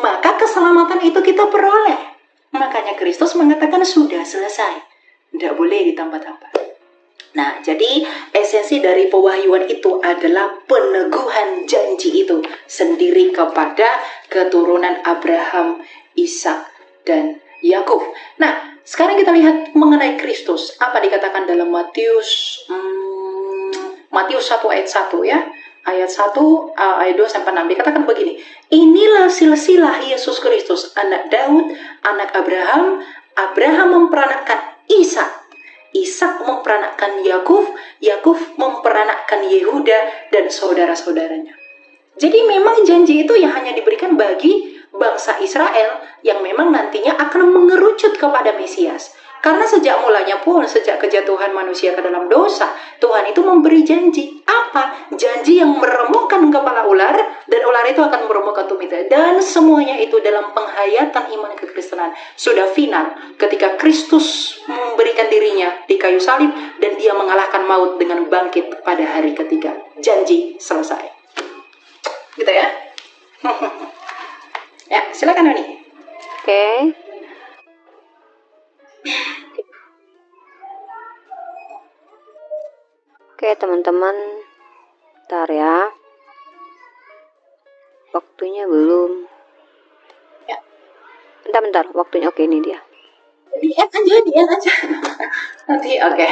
B: maka keselamatan itu kita peroleh. Makanya Kristus mengatakan sudah selesai, tidak boleh ditambah-tambah. Nah, jadi esensi dari pewahyuan itu adalah peneguhan janji itu sendiri kepada keturunan Abraham, Ishak, dan Yakub. Nah, sekarang kita lihat mengenai Kristus. Apa dikatakan dalam Matius 1 ayat 1, ya. Ayat 1, ayat 2 sampai 6 dikatakan begini. Inilah silsilah Yesus Kristus, anak Daud, anak Abraham. Abraham memperanakkan Ishak. Ishak memperanakkan Yakub, Yakub memperanakkan Yehuda dan saudara-saudaranya. Jadi memang janji itu yang hanya diberikan bagi bangsa Israel yang memang nantinya akan mengerucut kepada Mesias. Karena sejak mulanya pun, sejak kejatuhan manusia ke dalam dosa, Tuhan itu memberi janji. Apa? Janji yang meremukkan kepala ular, dan ular itu akan meremukkan tumit. Dan semuanya itu dalam penghayatan iman kekristenan sudah final ketika Kristus memberikan dirinya di kayu salib dan dia mengalahkan maut dengan bangkit pada hari ketiga. Janji selesai. Gitu ya. Ya, silakan Noni.
A: Oke. Oke, teman-teman. Bentar ya. Waktunya belum.
B: Ya.
A: Bentar. Waktunya oke, ini dia.
B: Di aja. Nanti oke.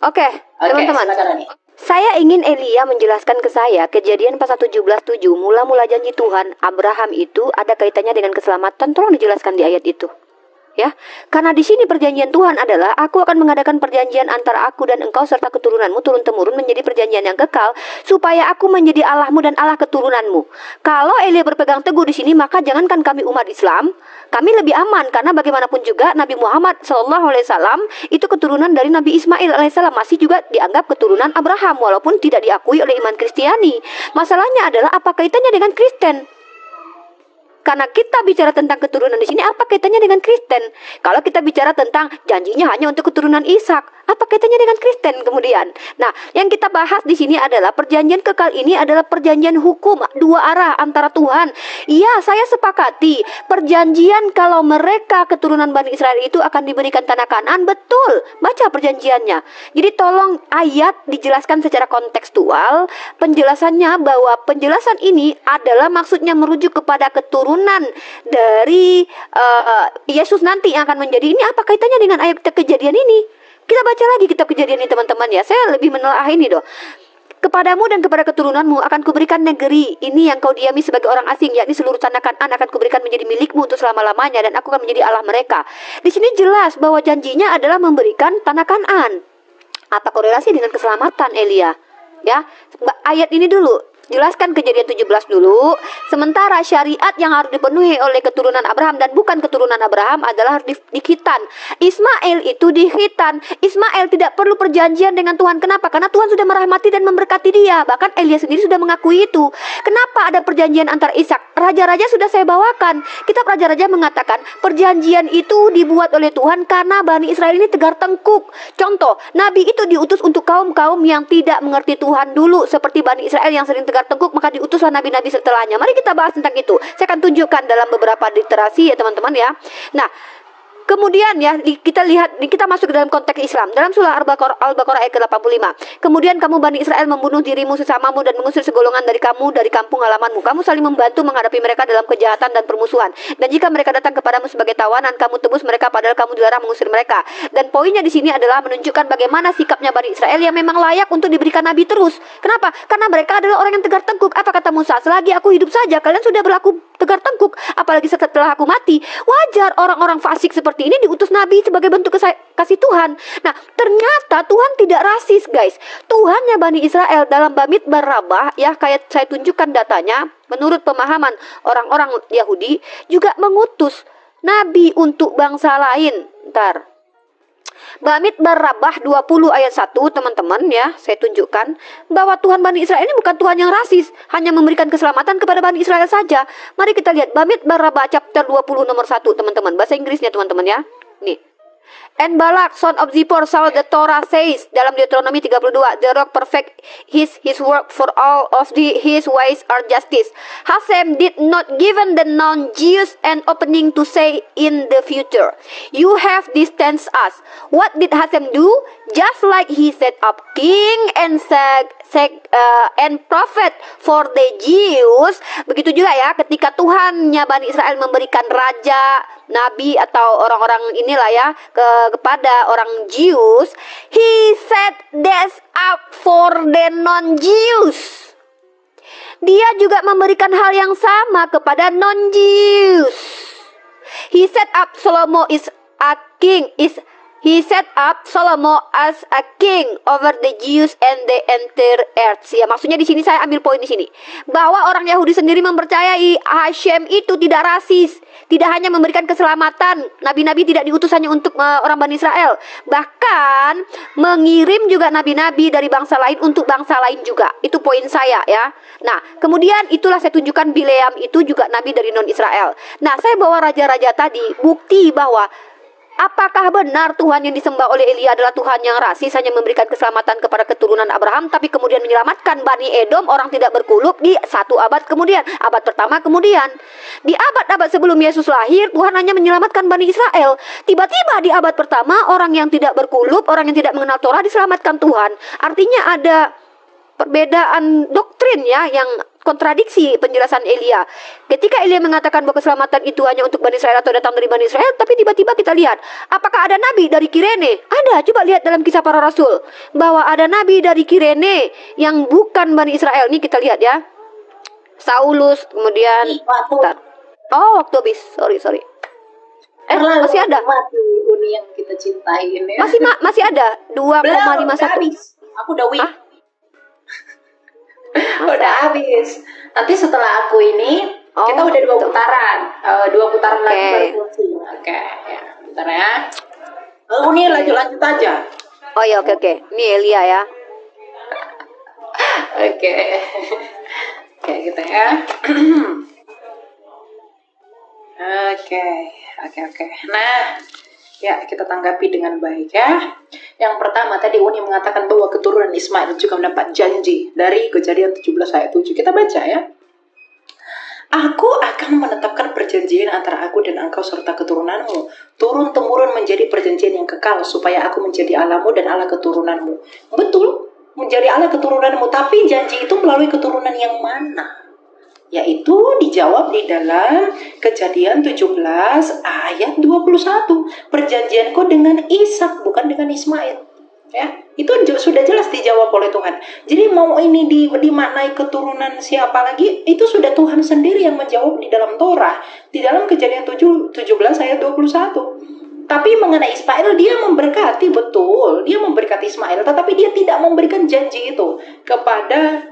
A: Oke, teman-teman.
B: Silakan Noni.
A: Saya ingin Elia menjelaskan ke saya Kejadian pasal 17:7, mula-mula janji Tuhan Abraham itu ada kaitannya dengan keselamatan. Tolong dijelaskan di ayat itu. Ya, karena di sini perjanjian Tuhan adalah aku akan mengadakan perjanjian antara aku dan engkau serta keturunanmu turun-temurun menjadi perjanjian yang kekal supaya aku menjadi Allahmu dan Allah keturunanmu. Kalau Elia berpegang teguh di sini, maka jangankan kami umat Islam, kami lebih aman karena bagaimanapun juga Nabi Muhammad SAW itu keturunan dari Nabi Ismail alaihissalam, masih juga dianggap keturunan Abraham walaupun tidak diakui oleh iman Kristiani. Masalahnya adalah apa kaitannya dengan Kristen? Karena kita bicara tentang keturunan di sini, apa kaitannya dengan Kristen? Kalau kita bicara tentang janjinya hanya untuk keturunan Ishak, apa kaitannya dengan Kristen kemudian? Nah, yang kita bahas di sini adalah perjanjian kekal ini adalah perjanjian hukum dua arah antara Tuhan. Iya, saya sepakati perjanjian kalau mereka keturunan Bani Israel itu akan diberikan tanah Kanaan, betul. Baca perjanjiannya. Jadi tolong ayat dijelaskan secara kontekstual. Penjelasannya bahwa penjelasan ini adalah maksudnya merujuk kepada keturunan dari Yesus nanti yang akan menjadi. Ini apa kaitannya dengan ayat Kejadian ini? Kita baca lagi kitab Kejadian ini teman-teman ya. Saya lebih menelaah ini doh. Kepadamu dan kepada keturunanmu akan kuberikan negeri ini yang kau diami sebagai orang asing, yakni seluruh tanah Kanaan akan kuberikan menjadi milikmu untuk selama-lamanya dan aku akan menjadi Allah mereka. Di sini jelas bahwa janjinya adalah memberikan tanah Kanaan. Apa korelasi dengan keselamatan Elia? Ya, ayat ini dulu. Jelaskan Kejadian 17 dulu. Sementara syariat yang harus dipenuhi oleh keturunan Abraham dan bukan keturunan Abraham adalah di Khitan. Ismail itu di Khitan. Ismail tidak perlu perjanjian dengan Tuhan. Kenapa? Karena Tuhan sudah merahmati dan memberkati dia. Bahkan Elia sendiri sudah mengakui itu. Kenapa ada perjanjian antar Ishak? Raja-raja sudah saya bawakan. Kitab Raja-Raja mengatakan perjanjian itu dibuat oleh Tuhan karena Bani Israel ini tegar tengkuk. Contoh, Nabi itu diutus untuk kaum-kaum yang tidak mengerti Tuhan dulu, seperti Bani Israel yang sering tegar tengkuk, maka diutuslah nabi-nabi setelahnya. Mari kita bahas tentang itu. Saya akan tunjukkan dalam beberapa literasi ya teman-teman ya. Nah, kemudian ya kita lihat, kita masuk ke dalam konteks Islam. Dalam surah Al-Baqarah ayat ke-85. Kemudian kamu Bani Israel membunuh dirimu sesamamu dan mengusir segolongan dari kamu dari kampung halamanmu. Kamu saling membantu menghadapi mereka dalam kejahatan dan permusuhan. Dan jika mereka datang kepadamu sebagai tawanan, kamu tebus mereka padahal kamu dilarang mengusir mereka. Dan poinnya di sini adalah menunjukkan bagaimana sikapnya Bani Israel yang memang layak untuk diberikan nabi terus. Kenapa? Karena mereka adalah orang yang tegar tengkuk. Apa kata Musa? Selagi aku hidup saja kalian sudah berlaku tegar tengkuk, apalagi setelah aku mati. Wajar orang-orang fasik seperti ini diutus nabi sebagai bentuk kasih Tuhan. Nah, ternyata Tuhan tidak rasis, guys. Tuhannya Bani Israel dalam Bamidbar Rabah, ya kayak saya tunjukkan datanya, menurut pemahaman orang-orang Yahudi juga mengutus nabi untuk bangsa lain. Ntar Bamidbar Rabah 20 ayat 1 teman-teman ya, saya tunjukkan bahwa Tuhan Bani Israel ini bukan Tuhan yang rasis, hanya memberikan keselamatan kepada Bani Israel saja. Mari kita lihat Bamidbar Rabah chapter 20 nomor 1 teman-teman, bahasa Inggrisnya teman-teman ya. Nih. And Balak son of Zippor saw the Torah says dalam Deuteronomy 32, the rock perfect his work for all of his ways are justice. Hasem did not given the non-Jews an opening to say in the future, you have distanced us. What did Hasem do? Just like he set up king and and prophet for the Jews. Begitu juga ya ketika Tuhannya Bani Israel memberikan raja, nabi atau orang-orang inilah ya kepada orang Jews, he set this up for the non-Jews. Dia juga memberikan hal yang sama kepada non-Jews. He set up Solomon is a king He set up Solomon as a king over the Jews and the entire earth. Ya, maksudnya di sini saya ambil poin di sini bahwa orang Yahudi sendiri mempercayai Hashem itu tidak rasis, tidak hanya memberikan keselamatan. Nabi-nabi tidak diutus hanya untuk orang Bani Israel, bahkan mengirim juga nabi-nabi dari bangsa lain untuk bangsa lain juga. Itu poin saya ya. Nah, kemudian itulah saya tunjukkan Bileam itu juga nabi dari non Israel. Nah, saya bawa raja-raja tadi bukti bahwa apakah benar Tuhan yang disembah oleh Elia adalah Tuhan yang rasis, hanya memberikan keselamatan kepada keturunan Abraham, tapi kemudian menyelamatkan Bani Edom, orang tidak berkulub, di satu abad kemudian, abad pertama kemudian. Di abad-abad sebelum Yesus lahir, Tuhan hanya menyelamatkan Bani Israel. Tiba-tiba di abad pertama, orang yang tidak berkulub, orang yang tidak mengenal Torah diselamatkan Tuhan. Artinya ada perbedaan doktrin ya, yang kontradiksi penjelasan Elia. Ketika Elia mengatakan bahwa keselamatan itu hanya untuk Bani Israel atau datang dari Bani Israel, tapi tiba-tiba kita lihat, apakah ada nabi dari Kirene? Ada, coba lihat dalam Kisah Para Rasul, bahwa ada nabi dari Kirene yang bukan Bani Israel. Ini kita lihat ya. Saulus, kemudian waktu habis. Sorry. Masih ada.
B: Mati Uni yang kita cintai ini.
A: Masih ada 2,51.
B: Habis. Aku udah udah habis. Nanti setelah aku ini kita udah 2 putaran. 2 putaran lagi baru closing. Oke, ya. Bentar ya. Uni lanjut aja.
A: Oh ya, oke. Ini Elia ya.
B: Oke. Oke, gitu ya. Oke. Nah, ya kita tanggapi dengan baik ya. Yang pertama tadi Uni mengatakan bahwa keturunan Ismail juga mendapat janji dari Kejadian 17 ayat 7. Kita baca ya. Aku akan menetapkan perjanjian antara aku dan engkau serta keturunanmu. Turun-temurun menjadi perjanjian yang kekal supaya aku menjadi Allahmu dan Allah keturunanmu. Betul, menjadi Allah keturunanmu, tapi janji itu melalui keturunan yang mana? Yaitu dijawab di dalam Kejadian 17 ayat 21. Perjanjianku dengan Ishak bukan dengan Ismail. Ya, itu sudah jelas dijawab oleh Tuhan. Jadi mau ini dimaknai keturunan siapa lagi, itu sudah Tuhan sendiri yang menjawab di dalam Torah, di dalam Kejadian 17 ayat 21. Tapi mengenai Ismail, dia memberkati, betul, dia memberkati Ismail, tetapi dia tidak memberikan janji itu kepada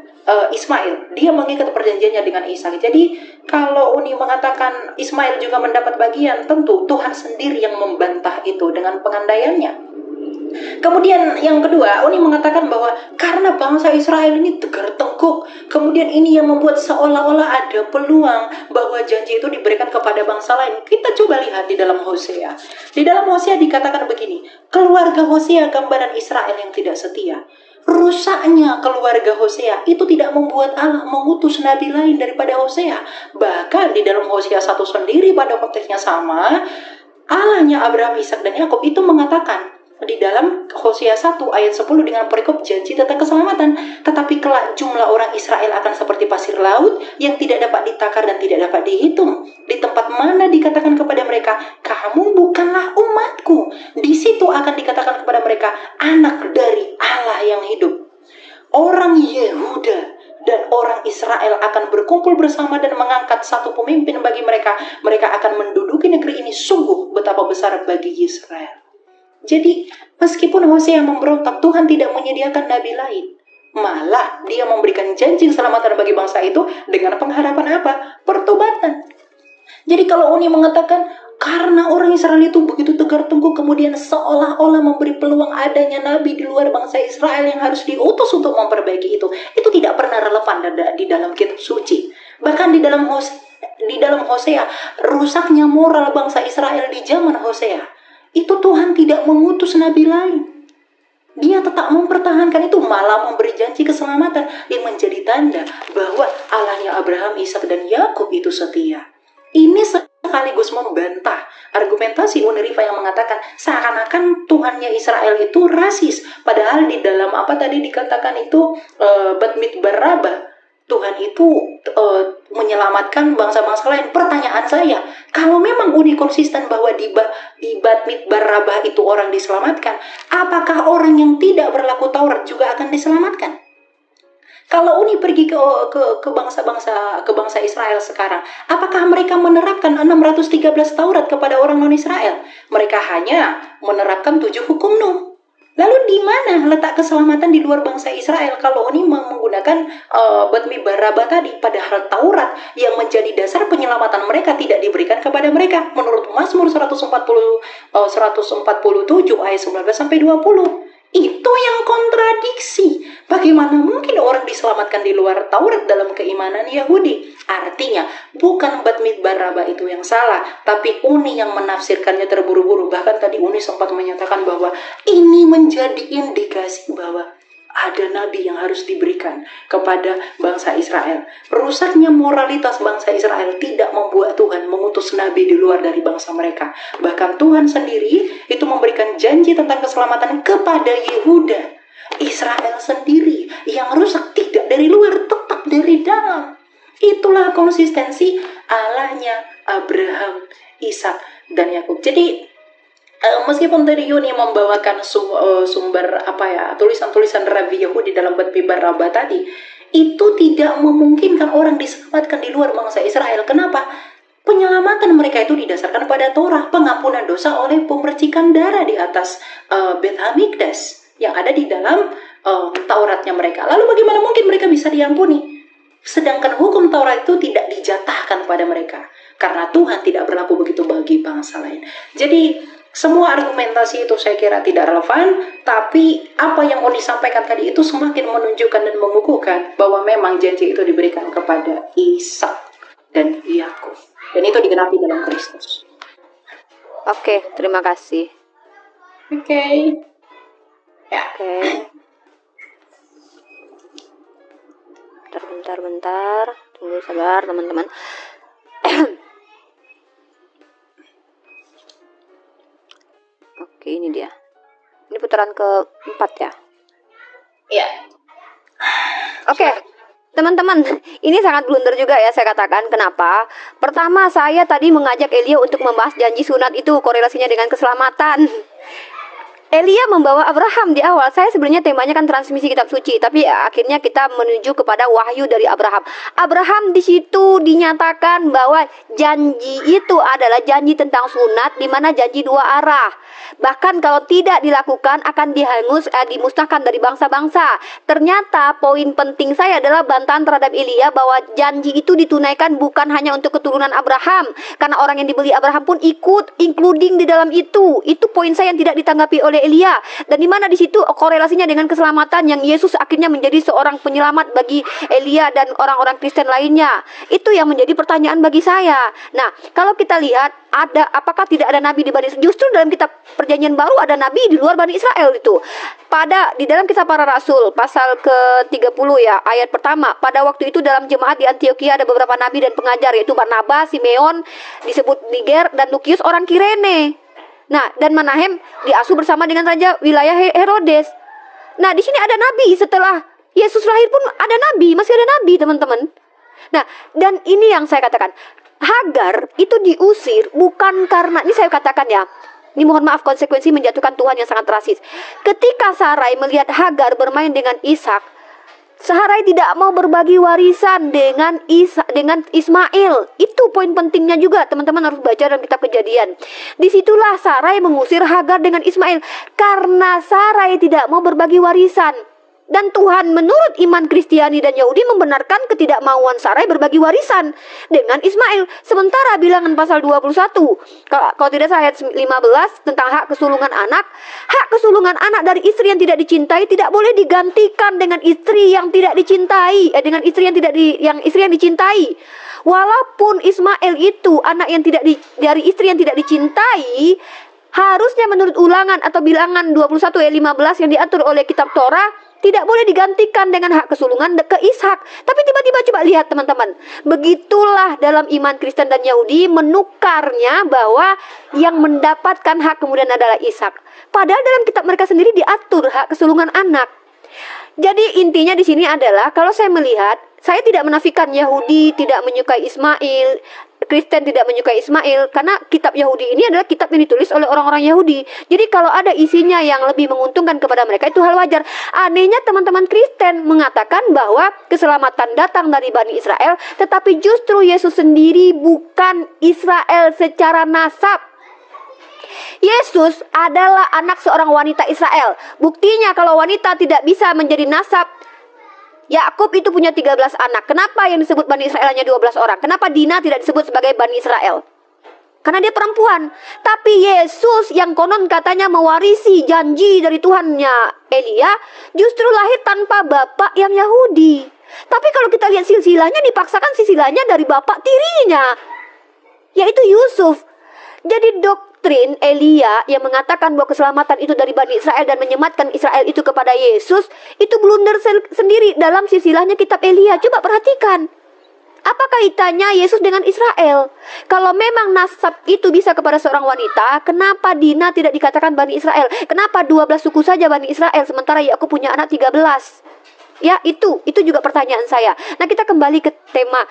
B: Ismail. Dia mengikat perjanjiannya dengan Ishak. Jadi kalau Uni mengatakan Ismail juga mendapat bagian, tentu Tuhan sendiri yang membantah itu dengan pengandaiannya. Kemudian yang kedua, Uni mengatakan bahwa karena bangsa Israel ini tegar tengkuk, kemudian ini yang membuat seolah-olah ada peluang bahwa janji itu diberikan kepada bangsa lain. Kita coba lihat di dalam Hosea. Di dalam Hosea dikatakan begini, keluarga Hosea gambaran Israel yang tidak setia. Rusaknya keluarga Hosea itu tidak membuat Allah mengutus nabi lain daripada Hosea. Bahkan di dalam Hosea 1 sendiri pada konteksnya sama, Allahnya Abraham, Ishak dan Yakub itu mengatakan di dalam Hosea 1 ayat 10 dengan perikop janji tentang keselamatan. Tetapi kelak jumlah orang Israel akan seperti pasir laut yang tidak dapat ditakar dan tidak dapat dihitung. Di tempat mana dikatakan kepada mereka, kamu bukanlah umatku, di situ akan dikatakan kepada mereka, anak dari Allah yang hidup. Orang Yehuda dan orang Israel akan berkumpul bersama dan mengangkat satu pemimpin bagi mereka. Mereka akan menduduki negeri ini. Sungguh betapa besar bagi Israel. Jadi meskipun Hosea memberontak, Tuhan tidak menyediakan nabi lain. Malah dia memberikan janji keselamatan bagi bangsa itu dengan pengharapan apa? Pertobatan. Jadi kalau Uni mengatakan karena orang Israel itu begitu tegar tengkuk, kemudian seolah-olah memberi peluang adanya nabi di luar bangsa Israel yang harus diutus untuk memperbaiki itu tidak pernah relevan di dalam kitab suci. Bahkan di dalam Hosea, rusaknya moral bangsa Israel di zaman Hosea, itu Tuhan tidak mengutus nabi lain. Dia tetap mempertahankan itu, malah memberi janji keselamatan yang menjadi tanda bahwa Allahnya Abraham, Ishak dan Yakub itu setia. Ini sekaligus membantah argumentasi Unirifa yang mengatakan seakan-akan Tuhannya Israel itu rasis. Padahal di dalam apa tadi dikatakan itu Batmit Baraba, Tuhan itu menyelamatkan bangsa-bangsa lain. Pertanyaan saya, kalau memang Uni konsisten bahwa di Batmit Baraba itu orang diselamatkan, apakah orang yang tidak berlaku Taurat juga akan diselamatkan? Kalau Uni pergi ke bangsa Israel sekarang, apakah mereka menerapkan 613 Taurat kepada orang non-Israel? Mereka hanya menerapkan 7 hukum Nuh. Lalu di mana letak keselamatan di luar bangsa Israel kalau Uni menggunakan Batmi Baraba tadi? Padahal Taurat yang menjadi dasar penyelamatan mereka tidak diberikan kepada mereka. Menurut Mazmur 147 ayat 19 sampai 20. Itu yang kontradiksi. Bagaimana mungkin orang diselamatkan di luar Taurat dalam keimanan Yahudi? Artinya, bukan Batmit Baraba itu yang salah, tapi Uni yang menafsirkannya terburu-buru. Bahkan tadi Uni sempat menyatakan bahwa ini menjadi indikasi bahwa ada nabi yang harus diberikan kepada bangsa Israel. Rusaknya moralitas bangsa Israel tidak membuat Tuhan mengutus nabi di luar dari bangsa mereka. Bahkan Tuhan sendiri itu memberikan janji tentang keselamatan kepada Yehuda. Israel sendiri yang rusak tidak dari luar, tetap dari dalam. Itulah konsistensi Allahnya Abraham, Ishak, dan Yakub. Jadi meskipun tadi Yuni membawakan sumber tulisan-tulisan Rabi Yahudi dalam Batbi Baraba tadi, itu tidak memungkinkan orang diselamatkan di luar bangsa Israel. Kenapa? Penyelamatan mereka itu didasarkan pada Torah, pengampunan dosa oleh pemercikan darah di atas Bet Hamikdas yang ada di dalam Tauratnya mereka. Lalu bagaimana mungkin mereka bisa diampuni? Sedangkan hukum Taurat itu tidak dijatahkan pada mereka. Karena Tuhan tidak berlaku begitu bagi bangsa lain. Jadi semua argumentasi itu saya kira tidak relevan. Tapi apa yang mau disampaikan tadi itu semakin menunjukkan dan mengukuhkan bahwa memang janji itu diberikan kepada Ishak dan Yakub. Dan itu digenapi dalam Kristus.
A: Oke, terima kasih.
B: Oke. Ya.
A: Oke. Bentar. Tunggu sabar teman-teman. Oke, ini dia. Ini putaran keempat ya.
B: Ya.
A: Oke. Teman-teman, ini sangat blunder juga ya saya katakan. Kenapa? Pertama, saya tadi mengajak Elia untuk membahas janji sunat itu, korelasinya dengan keselamatan. Elia membawa Abraham di awal. Saya sebenarnya temanya kan transmisi kitab suci, tapi akhirnya kita menuju kepada wahyu dari Abraham. Abraham di situ dinyatakan bahwa janji itu adalah janji tentang sunat, di mana janji dua arah. Bahkan kalau tidak dilakukan akan dimusnahkan dari bangsa-bangsa. Ternyata poin penting saya adalah bantahan terhadap Elia bahwa janji itu ditunaikan bukan hanya untuk keturunan Abraham, karena orang yang dibeli Abraham pun ikut, including di dalam itu. Itu poin saya yang tidak ditanggapi oleh Elia. Dan di mana di situ korelasinya dengan keselamatan yang Yesus akhirnya menjadi seorang penyelamat bagi Elia dan orang-orang Kristen lainnya. Itu yang menjadi pertanyaan bagi saya. Nah, kalau kita lihat apakah tidak ada nabi di Bani Israel? Justru dalam kitab Perjanjian Baru ada nabi di luar Bani Israel itu. Di dalam kisah para rasul pasal ke-30 ya, ayat pertama, pada waktu itu dalam jemaat di Antioquia ada beberapa nabi dan pengajar, yaitu Barnabas, Simeon, disebut Niger, dan Lukius orang Kirene. Nah, dan Manahem diasuh bersama dengan raja wilayah Herodes. Nah, di sini ada nabi. Setelah Yesus lahir pun ada nabi, masih ada nabi, teman-teman. Nah, dan ini yang saya katakan, Hagar itu diusir bukan karena, ini saya katakan ya, ini mohon maaf, konsekuensi menjatuhkan Tuhan yang sangat rasis. Ketika Sarai melihat Hagar bermain dengan Ishak, Sarai tidak mau berbagi warisan dengan Ismail. Itu poin pentingnya juga, teman-teman harus baca dalam kitab Kejadian. Disitulah Sarai mengusir Hagar dengan Ismail, karena Sarai tidak mau berbagi warisan. Dan Tuhan menurut iman Kristiani dan Yahudi membenarkan ketidakmauan Sarai berbagi warisan dengan Ismail. Sementara bilangan pasal 21, kalau tidak salah ayat 15 tentang hak kesulungan anak. Hak kesulungan anak dari istri yang tidak dicintai tidak boleh digantikan dengan istri yang tidak dicintai, dengan istri yang dicintai. Walaupun Ismail itu anak yang dari istri yang tidak dicintai, harusnya menurut Ulangan atau bilangan 21 ayat 15 yang diatur oleh kitab Torah, tidak boleh digantikan dengan hak kesulungan ke Ishak. Tapi tiba-tiba coba lihat teman-teman, begitulah dalam iman Kristen dan Yahudi menukarnya bahwa yang mendapatkan hak kemudian adalah Ishak. Padahal dalam kitab mereka sendiri diatur hak kesulungan anak. Jadi intinya di sini adalah, kalau saya melihat, saya tidak menafikan Yahudi tidak menyukai Ismail, Kristen tidak menyukai Ismail, karena kitab Yahudi ini adalah kitab yang ditulis oleh orang-orang Yahudi. Jadi kalau ada isinya yang lebih menguntungkan kepada mereka, itu hal wajar. Anehnya teman-teman Kristen mengatakan bahwa keselamatan datang dari Bani Israel, tetapi justru Yesus sendiri bukan Israel secara nasab. Yesus adalah anak seorang wanita Israel. Buktinya kalau wanita tidak bisa menjadi nasab, Yakub itu punya 13 anak. Kenapa yang disebut Bani Israel hanya 12 orang? Kenapa Dina tidak disebut sebagai Bani Israel? Karena dia perempuan. Tapi Yesus yang konon katanya mewarisi janji dari Tuhannya Elia, justru lahir tanpa bapak yang Yahudi. Tapi kalau kita lihat silsilahnya, dipaksakan silsilahnya dari bapak tirinya, yaitu Yusuf. Jadi doktrin Elia yang mengatakan bahwa keselamatan itu dari Bani Israel dan menyematkan Israel itu kepada Yesus, itu blunder sendiri dalam silsilahnya kitab Elia. Coba perhatikan, apa kaitannya Yesus dengan Israel? Kalau memang nasab itu bisa kepada seorang wanita, kenapa Dina tidak dikatakan Bani Israel? Kenapa 12 suku saja Bani Israel, sementara Yakub punya anak 13? Ya, itu juga pertanyaan saya. Nah, kita kembali ke tema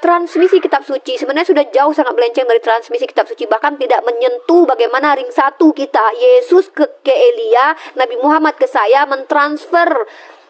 A: transmisi kitab suci. Sebenarnya sudah jauh sangat melenceng dari transmisi kitab suci, bahkan tidak menyentuh bagaimana ring satu kita, Yesus ke Elia, Nabi Muhammad ke saya, mentransfer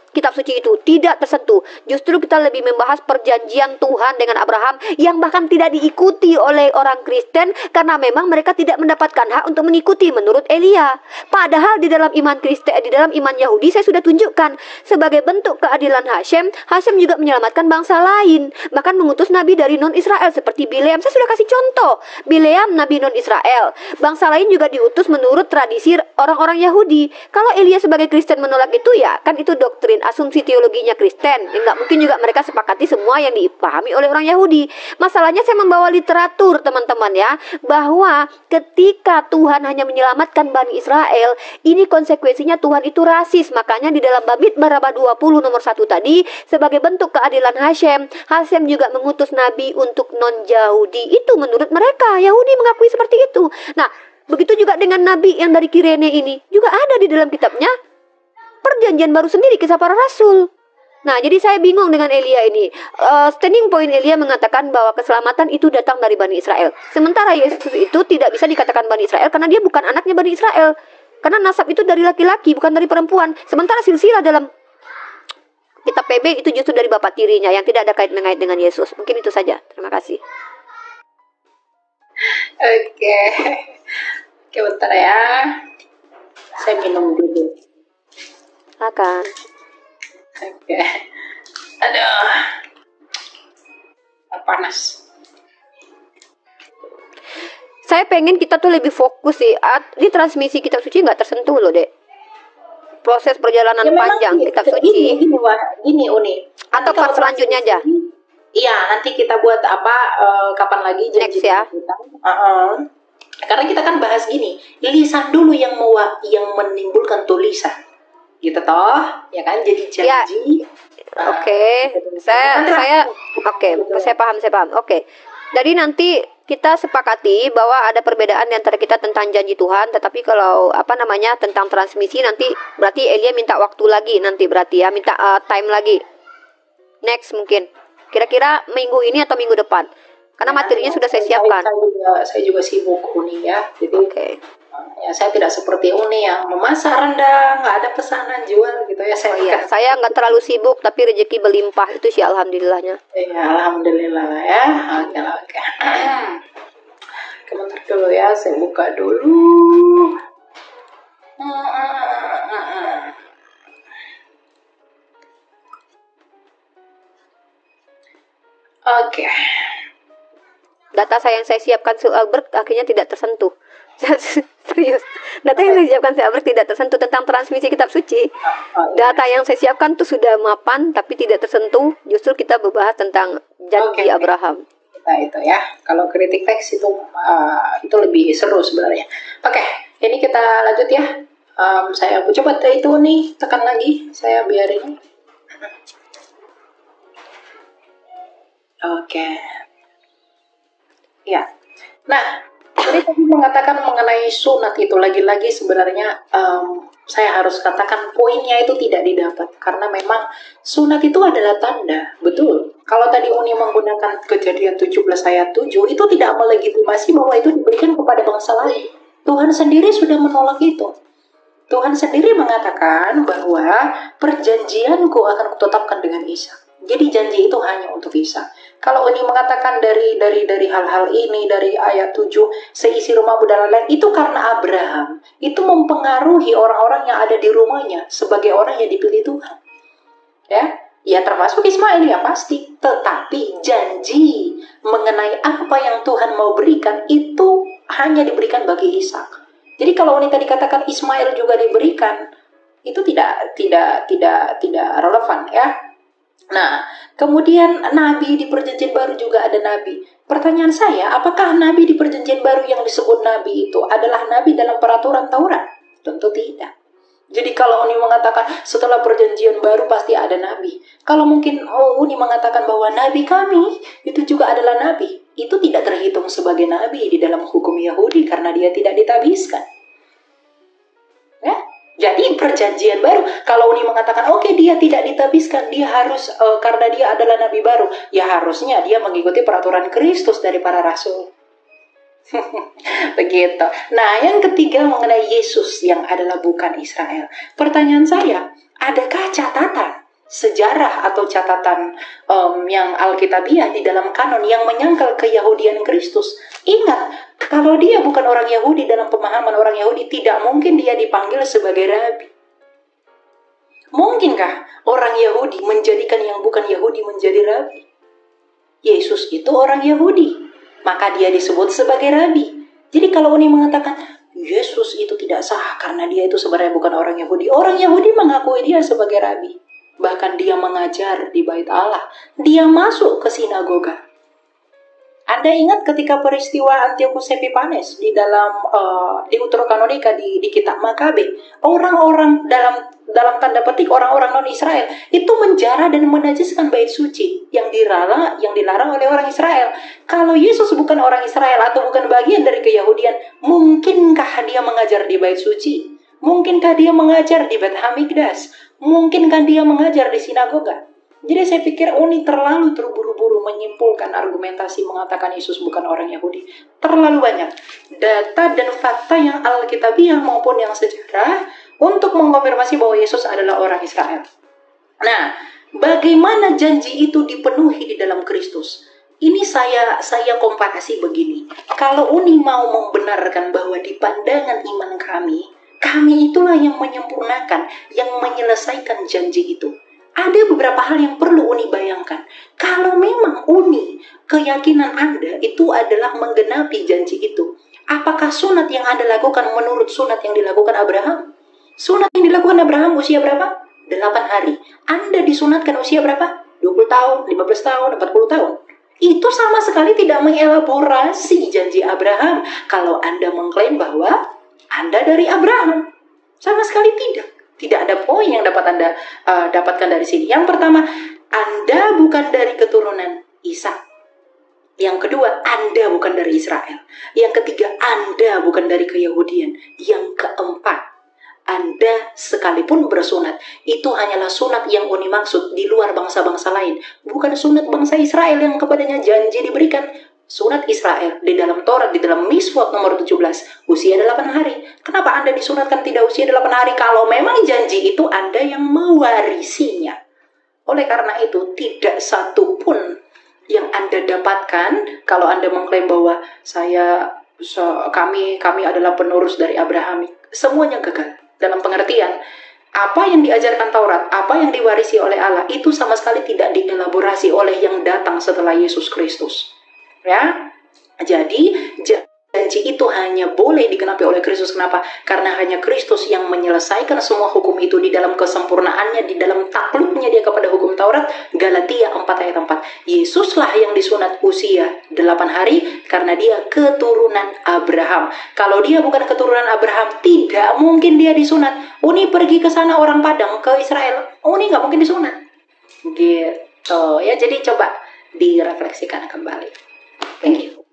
A: kitab suci itu tidak tersentuh. Justru kita lebih membahas perjanjian Tuhan dengan Abraham yang bahkan tidak diikuti oleh orang Kristen karena memang mereka tidak mendapatkan hak untuk mengikuti menurut Elia. Padahal di dalam iman Kristen, di dalam iman Yahudi saya sudah tunjukkan sebagai bentuk keadilan Hashem, Hashem juga menyelamatkan bangsa lain, bahkan mengutus nabi dari non-Israel seperti Bileam. Saya sudah kasih contoh. Bileam nabi non-Israel. Bangsa lain juga diutus menurut tradisi orang-orang Yahudi. Kalau Elia sebagai Kristen menolak itu, ya kan itu doktrin asumsi teologinya Kristen. Nggak mungkin juga mereka sepakati semua yang dipahami oleh orang Yahudi. Masalahnya saya membawa literatur teman-teman ya, bahwa ketika Tuhan hanya menyelamatkan Bani Israel, ini konsekuensinya Tuhan itu rasis. Makanya di dalam Bamidbar 20 nomor 1 tadi, sebagai bentuk keadilan Hashem, Hashem juga mengutus nabi untuk non-Yahudi. Itu menurut mereka, Yahudi mengakui seperti itu. Nah, begitu juga dengan nabi yang dari Kirene ini, juga ada di dalam kitabnya Perjanjian Baru sendiri, Kisah Para Rasul. Nah, jadi saya bingung dengan Elia ini. Standing point Elia mengatakan bahwa keselamatan itu datang dari Bani Israel. Sementara Yesus itu tidak bisa dikatakan Bani Israel karena dia bukan anaknya Bani Israel. Karena nasab itu dari laki-laki, bukan dari perempuan. Sementara silsilah dalam kitab PB itu justru dari bapak tirinya yang tidak ada kait-mengait dengan Yesus. Mungkin itu saja. Terima kasih.
B: Oke. Oke, bentar ya. Saya minum dulu.
A: Silakan.
B: Oke. Aduh. Panas.
A: Saya pengen kita tuh lebih fokus sih. Di transmisi kitab suci nggak tersentuh loh, Dek. Proses perjalanan panjang kitab suci.
B: Gini Uni.
A: Atau part selanjutnya aja.
B: Iya, nanti kita buat kapan lagi
A: Next ya.
B: kita. Karena kita kan bahas gini, lisan dulu yang menimbulkan tulisan. Gitu toh, ya kan, jadi janji.
A: Oke. Saya paham. Oke. Jadi nanti kita sepakati bahwa ada perbedaan antara kita tentang janji Tuhan, tetapi kalau tentang transmisi nanti berarti Elia minta waktu lagi nanti, berarti ya minta time lagi. Next mungkin. Kira-kira minggu ini atau minggu depan. Karena materinya sudah saya siapkan.
B: Saya juga sibuk Uni ya. Jadi ya saya tidak seperti Uni yang memasak rendang, nggak ada pesanan jual gitu ya.
A: Saya nggak terlalu sibuk tapi rezeki berlimpah, itu sih alhamdulillahnya.
B: Ya alhamdulillah ya. Oke. Kementar dulu ya, saya buka dulu. Oke.
A: Data yang saya siapkan Albert akhirnya tidak tersentuh. Serius. Data yang saya siapkan Albert tidak tersentuh tentang transmisi kitab suci. Data yang saya siapkan tuh sudah mapan tapi tidak tersentuh. Justru kita membahas tentang janji Abraham.
B: Nah itu ya. Kalau kritik teks itu lebih seru sebenarnya. Oke, ini kita lanjut ya. Saya coba itu nih, tekan lagi. Saya biarin. Oke. Ya. Nah, jadi tadi mengatakan mengenai sunat itu lagi-lagi sebenarnya saya harus katakan poinnya itu tidak didapat karena memang sunat itu adalah tanda, betul. Kalau tadi Uni menggunakan Kejadian 17 ayat 7 itu tidak melegitimasi bahwa itu diberikan kepada bangsa lain. Tuhan sendiri sudah menolak itu. Tuhan sendiri mengatakan bahwa perjanjianku akan kutetapkan dengan Ishak. Jadi janji itu hanya untuk Ishak. Kalau Uni mengatakan dari hal-hal ini, dari ayat 7, seisi rumahmu dan lain-lain, itu karena Abraham. Itu mempengaruhi orang-orang yang ada di rumahnya sebagai orang yang dipilih Tuhan. Ya termasuk Ismail ya pasti. Tetapi janji mengenai apa yang Tuhan mau berikan itu hanya diberikan bagi Ishak. Jadi kalau Uni tadi katakan Ismail juga diberikan, itu tidak relevan ya. Nah, kemudian nabi di perjanjian baru juga ada nabi. Pertanyaan saya, apakah nabi di perjanjian baru yang disebut nabi itu adalah nabi dalam peraturan Taurat? Tentu tidak. Jadi kalau Uni mengatakan setelah perjanjian baru pasti ada nabi. Kalau mungkin Uni mengatakan bahwa nabi kami itu juga adalah nabi, itu tidak terhitung sebagai nabi di dalam hukum Yahudi karena dia tidak ditabiskan. Ya? Jadi perjanjian baru, kalau Uni mengatakan oke, dia tidak ditabiskan, dia harus karena dia adalah nabi baru, ya harusnya dia mengikuti peraturan Kristus dari para rasul. Begitu. Nah, yang ketiga mengenai Yesus yang adalah bukan Israel. Pertanyaan saya, adakah catatan sejarah atau catatan yang Alkitabiah di dalam kanon yang menyangkal keyahudian Kristus? Ingat, kalau dia bukan orang Yahudi, dalam pemahaman orang Yahudi tidak mungkin dia dipanggil sebagai rabi. Mungkinkah orang Yahudi menjadikan yang bukan Yahudi menjadi rabi? Yesus itu orang Yahudi, maka dia disebut sebagai rabi. Jadi kalau Uni mengatakan Yesus itu tidak sah karena dia itu sebenarnya bukan orang Yahudi, orang Yahudi mengakui dia sebagai rabi. Bahkan dia mengajar di bait Allah, dia masuk ke sinagoga. Anda ingat ketika peristiwa Antiochus Epiphanes di dalam Deuterokanonika di kitab Makabe, orang-orang dalam tanda petik orang-orang non-Israel itu menjara dan menajiskan bait suci yang dilarang oleh orang Israel. Kalau Yesus bukan orang Israel atau bukan bagian dari keyahudian, mungkinkah dia mengajar di bait suci? Mungkinkah dia mengajar di Beit Hamikdas? Mungkinkah dia mengajar di sinagoga? Jadi saya pikir Uni terlalu terburu-buru menyimpulkan argumentasi mengatakan Yesus bukan orang Yahudi. Terlalu banyak data dan fakta yang Alkitabiah maupun yang sejarah untuk mengkonfirmasi bahwa Yesus adalah orang Israel. Nah, bagaimana janji itu dipenuhi di dalam Kristus? Ini saya komparasi begini. Kalau Uni mau membenarkan bahwa di pandangan iman kami itulah yang menyempurnakan, yang menyelesaikan janji itu. Ada beberapa hal yang perlu Uni bayangkan. Kalau memang Uni, keyakinan Anda itu adalah menggenapi janji itu, apakah sunat yang Anda lakukan menurut sunat yang dilakukan Abraham? Sunat yang dilakukan Abraham usia berapa? 8 hari. Anda disunatkan usia berapa? 20 tahun, 15 tahun, 40 tahun. Itu sama sekali tidak mengelaborasi janji Abraham. Kalau Anda mengklaim bahwa Anda dari Abraham, sama sekali tidak. Tidak ada poin yang dapat Anda dapatkan dari sini. Yang pertama, Anda bukan dari keturunan Ishak. Yang kedua, Anda bukan dari Israel. Yang ketiga, Anda bukan dari keyahudian. Yang keempat, Anda sekalipun bersunat, itu hanyalah sunat yang Uni maksud di luar bangsa-bangsa lain. Bukan sunat bangsa Israel yang kepadanya janji diberikan. Sunat Israel di dalam Taurat, di dalam Miswot nomor 17, usia 8 hari. Kenapa Anda disunatkan tidak usia 8 hari? Kalau memang janji itu Anda yang mewarisinya. Oleh karena itu, tidak satu pun yang Anda dapatkan kalau Anda mengklaim bahwa kami adalah penerus dari Abraham. Semuanya gagal. Dalam pengertian, apa yang diajarkan Taurat, apa yang diwarisi oleh Allah, itu sama sekali tidak dielaborasi oleh yang datang setelah Yesus Kristus. Ya, jadi janji itu hanya boleh digenapi oleh Kristus. Kenapa? Karena hanya Kristus yang menyelesaikan semua hukum itu di dalam kesempurnaannya, di dalam takluknya dia kepada hukum Taurat. Galatia 4 ayat 4. Yesuslah yang disunat usia 8 hari karena dia keturunan Abraham. Kalau dia bukan keturunan Abraham, tidak mungkin dia disunat. Uni pergi ke sana orang Padang, ke Israel, Uni nggak mungkin disunat. Gitu ya, jadi coba direfleksikan kembali. Thank you.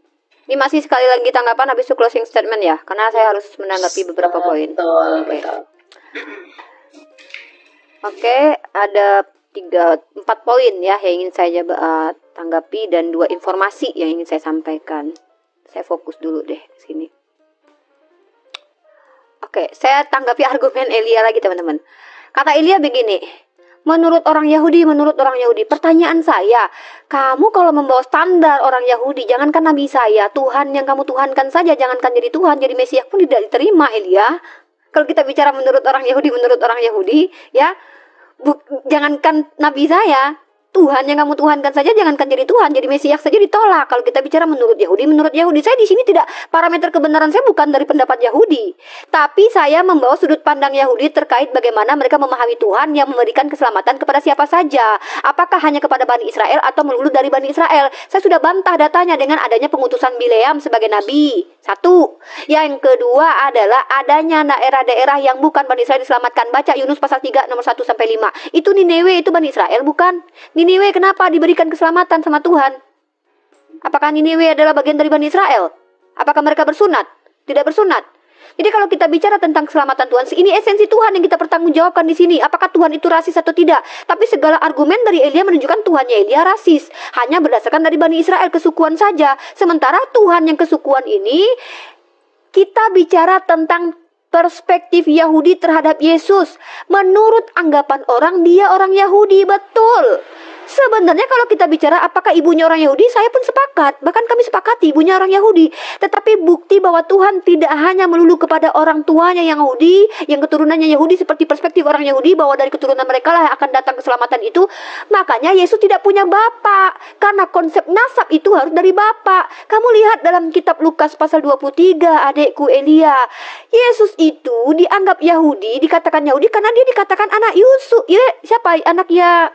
A: Ini masih sekali lagi tanggapan habis itu closing statement ya, karena saya harus menanggapi beberapa poin.
B: Betul.
A: Oke, ada 4 poin ya yang ingin saya tanggapi dan 2 informasi yang ingin saya sampaikan. Saya fokus dulu deh di sini. Oke, saya tanggapi argumen Elia lagi teman-teman. Kata Elia begini. Menurut orang Yahudi. Pertanyaan saya, kamu kalau membawa standar orang Yahudi, jangankan Nabi saya, Tuhan yang kamu tuhankan saja, jangankan jadi Tuhan, jadi Mesias pun tidak diterima, Elia. Kalau kita bicara menurut orang Yahudi, ya, jangankan Nabi saya, Tuhan yang kamu tuhankan saja, jangankan jadi Tuhan, jadi Mesias saja ditolak. Kalau kita bicara menurut Yahudi, saya di sini tidak, parameter kebenaran saya bukan dari pendapat Yahudi, tapi saya membawa sudut pandang Yahudi terkait bagaimana mereka memahami Tuhan yang memberikan keselamatan kepada siapa saja. Apakah hanya kepada Bani Israel atau melulu dari Bani Israel? Saya sudah bantah datanya dengan adanya pengutusan Bileam sebagai nabi. 1. Yang kedua adalah adanya daerah-daerah yang bukan Bani Israel diselamatkan. Baca Yunus pasal 3 nomor 1 sampai 5. Itu Niniwe, itu Bani Israel bukan? Niniwe kenapa diberikan keselamatan sama Tuhan? Apakah Niniwe adalah bagian dari Bani Israel? Apakah mereka bersunat? Tidak bersunat. Jadi kalau kita bicara tentang keselamatan Tuhan, ini esensi Tuhan yang kita pertanggungjawabkan di sini. Apakah Tuhan itu rasis atau tidak? Tapi segala argumen dari Elia menunjukkan Tuhannya Elia rasis. Hanya berdasarkan dari Bani Israel, kesukuan saja. Sementara Tuhan yang kesukuan ini, kita bicara tentang perspektif Yahudi terhadap Yesus. Menurut anggapan orang, dia orang Yahudi, betul. Sebenarnya kalau kita bicara apakah ibunya orang Yahudi, saya pun sepakat. Bahkan kami sepakati ibunya orang Yahudi. Tetapi bukti bahwa Tuhan tidak hanya melulu kepada orang tuanya yang Yahudi, yang keturunannya Yahudi seperti perspektif orang Yahudi, bahwa dari keturunan mereka lah akan datang keselamatan itu. Makanya Yesus tidak punya bapak. Karena konsep nasab itu harus dari bapak. Kamu lihat dalam kitab Lukas pasal 23, adikku Elia. Yesus itu dianggap Yahudi, dikatakan Yahudi karena dia dikatakan anak Yusuf. Ya, siapa anaknya?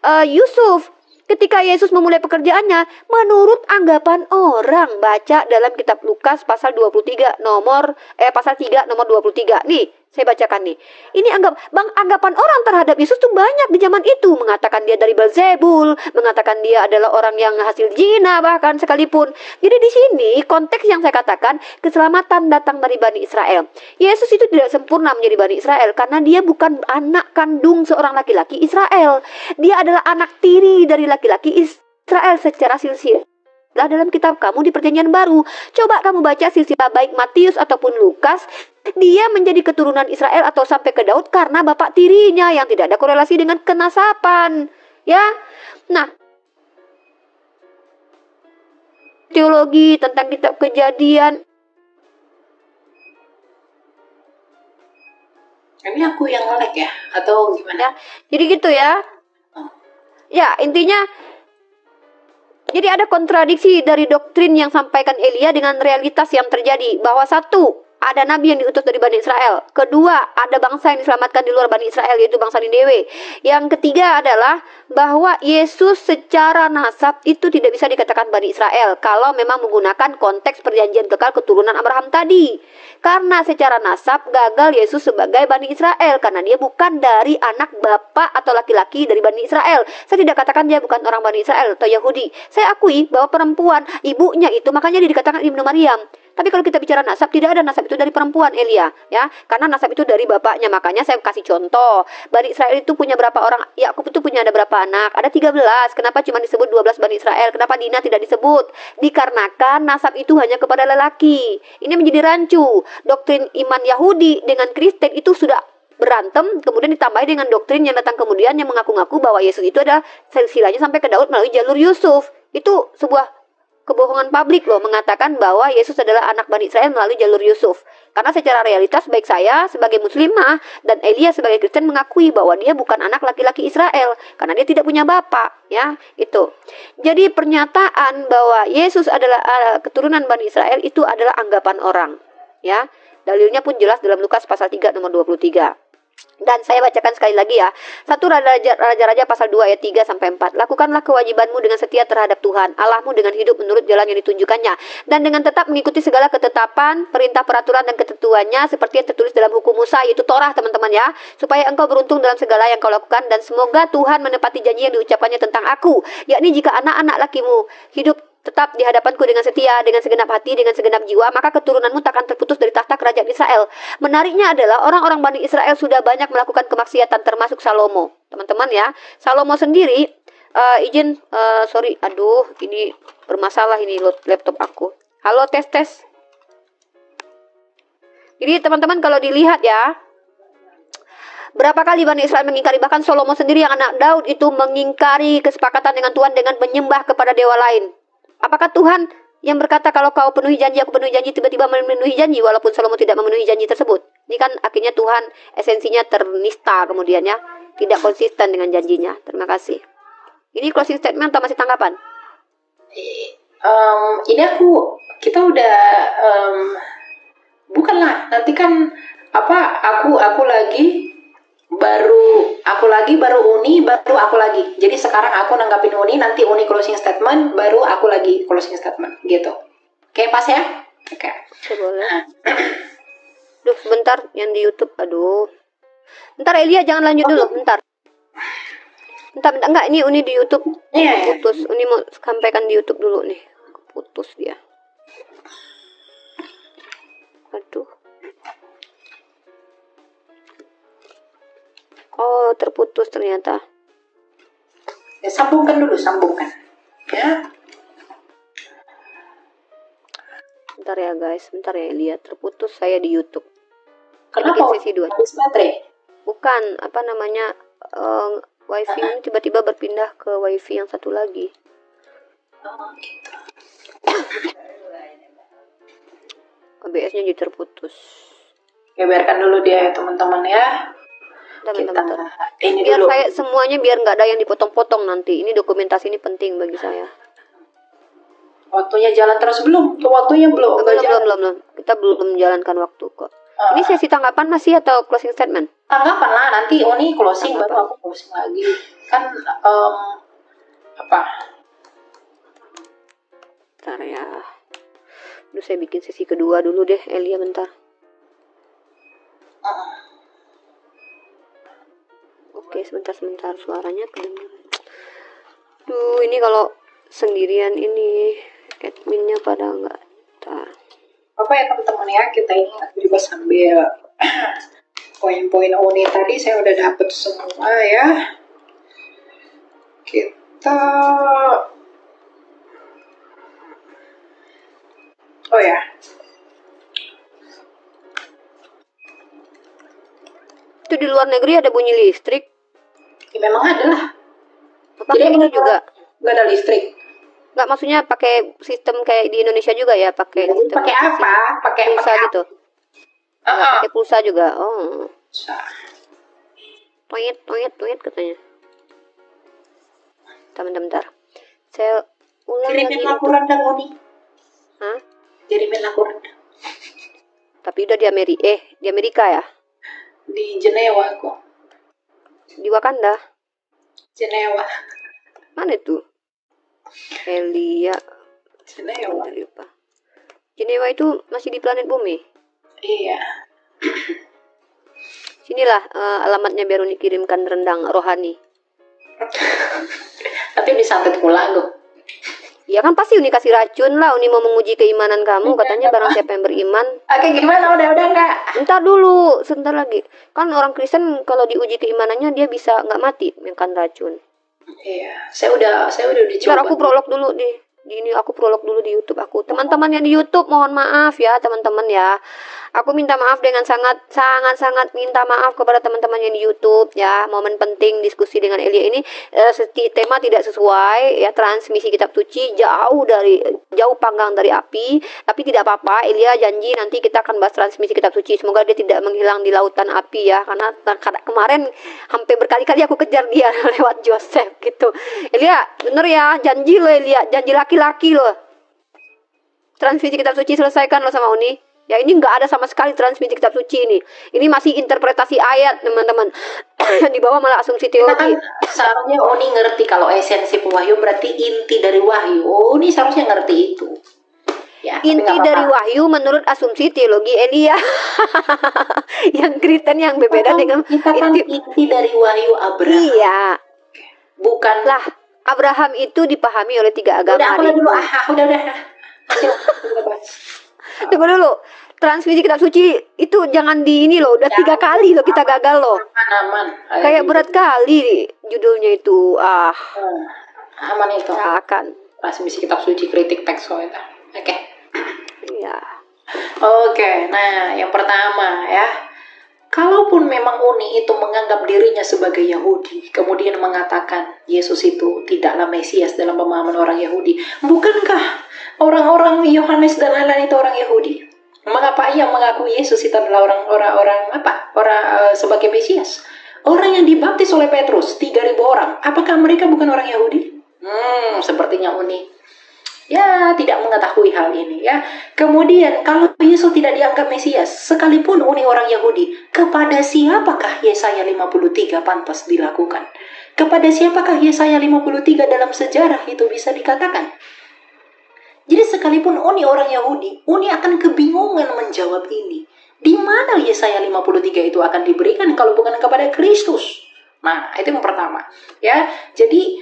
A: Yusuf. Ketika Yesus memulai pekerjaannya, menurut anggapan orang, baca dalam kitab Lukas pasal 23 pasal 3 nomor 23. Nih, saya bacakan nih. Ini anggapan orang terhadap Yesus tuh banyak di zaman itu, mengatakan dia dari Belzebul, mengatakan dia adalah orang yang hasil zina bahkan sekalipun. Jadi di sini konteks yang saya katakan, keselamatan datang dari Bani Israel. Yesus itu tidak sempurna menjadi Bani Israel karena dia bukan anak kandung seorang laki-laki Israel. Dia adalah anak tiri dari laki-laki Israel secara silsilah. Dalam kitab kamu di Perjanjian Baru, coba kamu baca silsilah baik Matius ataupun Lukas, dia menjadi keturunan Israel atau sampai ke Daud karena bapak tirinya yang tidak ada korelasi dengan kenasapan. Ya, nah, teologi tentang kitab Kejadian.
B: Ini aku yang nge-lag ya? Atau gimana?
A: Ya, jadi gitu ya. Ya, intinya jadi ada kontradiksi dari doktrin yang sampaikan Elia dengan realitas yang terjadi. Bahwa satu, ada nabi yang diutus dari Bani Israel. Kedua, ada bangsa yang diselamatkan di luar Bani Israel, yaitu bangsa Ninewe. Yang ketiga adalah bahwa Yesus secara nasab itu tidak bisa dikatakan Bani Israel kalau memang menggunakan konteks perjanjian kekal keturunan Abraham tadi. Karena secara nasab gagal Yesus sebagai Bani Israel karena dia bukan dari anak bapak atau laki-laki dari Bani Israel. Saya tidak katakan dia bukan orang Bani Israel atau Yahudi. Saya akui bahwa perempuan ibunya itu makanya dia dikatakan Ibnu Maryam. Tapi kalau kita bicara nasab, tidak ada nasab itu dari perempuan, Elia, ya. Karena nasab itu dari bapaknya. Makanya saya kasih contoh. Bani Israel itu punya berapa orang? Yakub itu punya ada berapa anak? Ada 13. Kenapa cuma disebut 12 Bani Israel? Kenapa Dina tidak disebut? Dikarenakan nasab itu hanya kepada lelaki. Ini menjadi rancu. Doktrin iman Yahudi dengan Kristen itu sudah berantem, kemudian ditambah dengan doktrin yang datang kemudian yang mengaku-ngaku bahwa Yesus itu adalah silsilahnya sampai ke Daud melalui jalur Yusuf. Itu sebuah kebohongan publik loh, mengatakan bahwa Yesus adalah anak Bani Israel melalui jalur Yusuf. Karena secara realitas baik saya sebagai muslimah dan Elia sebagai Kristen mengakui bahwa dia bukan anak laki-laki Israel karena dia tidak punya bapak, ya, itu. Jadi pernyataan bahwa Yesus adalah keturunan Bani Israel itu adalah anggapan orang, ya. Dalilnya pun jelas dalam Lukas pasal 3 nomor 23. Dan saya bacakan sekali lagi ya. 1 Raja-Raja pasal 2 ayat 3 sampai 4. Lakukanlah kewajibanmu dengan setia terhadap Tuhan Allahmu dengan hidup menurut jalan yang ditunjukkannya dan dengan tetap mengikuti segala ketetapan, perintah, peraturan dan ketentuannya seperti yang tertulis dalam hukum Musa, yaitu Torah, teman-teman ya, supaya engkau beruntung dalam segala yang kau lakukan dan semoga Tuhan menepati janji yang diucapkannya tentang aku, yakni jika anak-anak lakimu hidup tetap di hadapanku dengan setia, dengan segenap hati, dengan segenap jiwa, maka keturunanmu takkan terputus dari tahta kerajaan Israel. Menariknya adalah orang-orang Bani Israel sudah banyak melakukan kemaksiatan termasuk Salomo. Teman-teman ya, Salomo sendiri, sorry, aduh, ini bermasalah ini laptop aku. Halo, tes. Jadi teman-teman kalau dilihat ya, berapa kali Bani Israel mengingkari, bahkan Salomo sendiri yang anak Daud itu mengingkari kesepakatan dengan Tuhan dengan menyembah kepada dewa lain. Apakah Tuhan yang berkata kalau kau penuhi janji, aku penuhi janji, tiba-tiba memenuhi janji walaupun Salomo tidak memenuhi janji tersebut? Ini kan akhirnya Tuhan esensinya ternista kemudian ya, tidak konsisten dengan janjinya. Terima kasih. Ini closing statement atau masih tanggapan?
B: Ini kita udah bukanlah nanti kan aku lagi baru Uni, baru aku lagi. Jadi sekarang aku nanggapin Uni, nanti Uni closing statement, baru aku lagi closing statement, gitu. Oke, pas ya? Oke.
A: Boleh. Duh, sebentar yang di YouTube. Aduh. Bentar Elia, jangan lanjut dulu, bentar. Enggak, ini Uni di YouTube.
B: Iya.
A: Putus. Uni mau sampaikan di YouTube dulu nih. Putus dia. Aduh. Oh, terputus ternyata.
B: Ya, sambungkan dulu, sambungkan. Ya.
A: Bentar ya guys, bentar ya, lihat terputus saya di YouTube.
B: Kenapa
A: Bikin sesi 2.
B: habis baterai?
A: Bukan, apa namanya, wifi ini tiba-tiba berpindah ke wifi yang satu lagi.
B: Oh, gitu.
A: OBS-nya jadi terputus.
B: Ya biarkan dulu dia ya teman-teman ya.
A: Bentar.
B: Ini
A: Biar
B: dulu.
A: saya semuanya biar nggak ada yang dipotong-potong nanti. Ini dokumentasi ini penting bagi saya.
B: Waktunya jalan terus belum? Waktunya belum.
A: Belum. Kita belum menjalankan waktu kok. Ini sesi tanggapan masih atau closing statement?
B: Tanggapan lah, nanti Oni closing
A: Tanggapan.
B: baru aku closing lagi. Kan apa?
A: Bentar ya. Duh, saya bikin sesi kedua dulu deh, Elia bentar. Oke, sebentar suaranya kedengaran. Duh, ini kalau sendirian ini adminnya pada nggak.
B: Apa ya teman-teman ya, kita ingat juga sambil poin-poin Oni tadi saya udah dapet semua ya. Kita oh ya.
A: Itu di luar negeri ada bunyi listrik.
B: Ya, memang ada lah.
A: Pakai ini juga.
B: Nggak ada listrik.
A: Nggak, maksudnya pakai sistem kayak di Indonesia juga ya, pakai sistem
B: Pakai apa? Pakai
A: pulsa gitu. Pakai pulsa juga. Oh. Toyet katanya. Bentar. Saya ulang
B: kirimin
A: lagi.
B: laporan dan Oni.
A: Hah?
B: Kirimin laporan.
A: Tapi udah di Amerika ya?
B: Di Jenewa kok.
A: Di Wakanda.
B: Jenewa.
A: Mana itu? Elia.
B: Jenewa.
A: Lupa. Jenewa itu masih di planet bumi?
B: Iya.
A: Sinilah alamatnya biar Uni kirimkan rendang rohani.
B: Nanti disantet pula lo.
A: Ya kan pasti Uni kasih racun lah. Uni mau menguji keimanan kamu. Katanya barang siapa yang beriman.
B: Oke, gimana? Udah enggak?
A: Entar dulu, sebentar lagi. Kan orang Kristen kalau diuji keimanannya dia bisa nggak mati makan racun.
B: Iya, saya udah dicoba.
A: Ntar aku prolog dulu aku prolog dulu di YouTube aku. Teman-teman yang di YouTube mohon maaf ya teman-teman ya. Aku minta maaf dengan sangat minta maaf kepada teman-teman yang di YouTube ya. Momen penting diskusi dengan Elia ini tema tidak sesuai ya, transmisi kitab suci jauh panggang dari api, tapi tidak apa-apa. Elia janji nanti kita akan bahas transmisi kitab suci. Semoga dia tidak menghilang di lautan api ya, karena kemarin hampir berkali-kali aku kejar dia lewat Joseph gitu. Elia, bener ya, janji lo Elia, janji laki-laki lo. Transmisi kitab suci selesaikan lo sama Uni. Ya ini nggak ada sama sekali transmisi kitab suci ini. Ini masih interpretasi ayat teman-teman. Di bawah malah asumsi teologi.
B: Seharusnya Oni ngerti kalau esensi wahyu berarti inti dari wahyu. Oni seharusnya ngerti itu. Ya,
A: inti dari wahyu menurut asumsi teologi Elia. Yang Kristen yang berbeda dengan
B: kita kan inti dari wahyu Abraham.
A: Iya.
B: Bukanlah
A: Abraham itu dipahami oleh 3 agama.
B: Udah.
A: Tunggu dulu. Transmisi kitab suci itu jangan di ini loh. Udah 3 kali loh kita gagal loh.
B: Aman.
A: Kayak berat kali judulnya itu.
B: Aman itu.
A: Akan.
B: Transmisi kitab suci kritik teks itu. Oke.
A: Iya.
B: Oke. Nah, yang pertama ya. Kalaupun memang Uni itu menganggap dirinya sebagai Yahudi, kemudian mengatakan Yesus itu tidaklah Mesias dalam pemahaman orang Yahudi, bukankah orang-orang Yohanes dan lain-lain itu orang Yahudi? Mengapa ia mengakui Yesus itu adalah orang sebagai Mesias? Orang yang dibaptis oleh Petrus 3.000 orang, apakah mereka bukan orang Yahudi? Sepertinya Uni ya tidak mengetahui hal ini ya. Kemudian kalau Yesus tidak dianggap Mesias, sekalipun Uni orang Yahudi, kepada siapakah Yesaya 53 pantas dilakukan? Kepada siapakah Yesaya 53 dalam sejarah itu bisa dikatakan? Jadi sekalipun Uni orang Yahudi, Uni akan kebingungan menjawab ini. Di mana Yesaya 53 itu akan diberikan kalau bukan kepada Kristus? Nah, itu yang pertama. Ya, jadi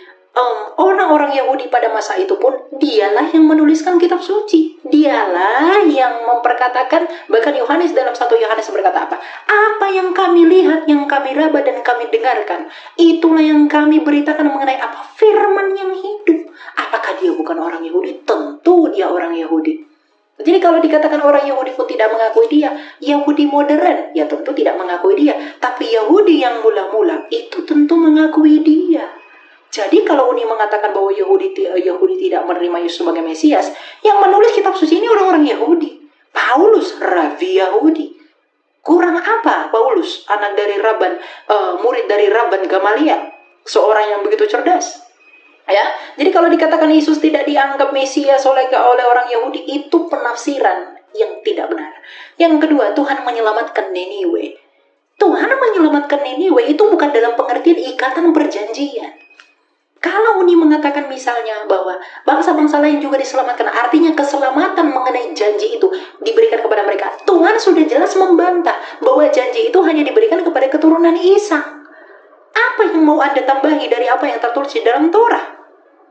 B: orang-orang orang Yahudi pada masa itu pun, dialah yang menuliskan kitab suci. Dialah yang memperkatakan, bahkan Yohanes dalam 1 Yohanes berkata apa? Apa yang kami lihat, yang kami raba dan kami dengarkan, itulah yang kami beritakan mengenai apa? Firman yang hidup. Apakah dia bukan orang Yahudi? Tentu dia orang Yahudi. Jadi kalau dikatakan orang Yahudi pun tidak mengakui dia, Yahudi modern, ya tentu tidak mengakui dia. Tapi Yahudi yang mula-mula, itu tentu mengakui dia. Jadi kalau Uni mengatakan bahwa Yahudi tidak menerima Yesus sebagai Mesias, yang menulis kitab suci ini orang-orang Yahudi. Paulus, rabi Yahudi. Kurang apa Paulus, anak dari murid dari Rabban Gamaliel, seorang yang begitu cerdas. Ya, jadi kalau dikatakan Yesus tidak dianggap Mesias oleh orang Yahudi, itu penafsiran yang tidak benar. Yang kedua, Tuhan menyelamatkan Niniwe. Tuhan menyelamatkan Niniwe itu bukan dalam pengertian ikatan perjanjian. Kalau Uni mengatakan misalnya bahwa bangsa-bangsa lain juga diselamatkan, artinya keselamatan mengenai janji itu diberikan kepada mereka. Tuhan sudah jelas membantah bahwa janji itu hanya diberikan kepada keturunan Ishak. Apa yang mau Anda tambahi dari apa yang tertulis di dalam Torah?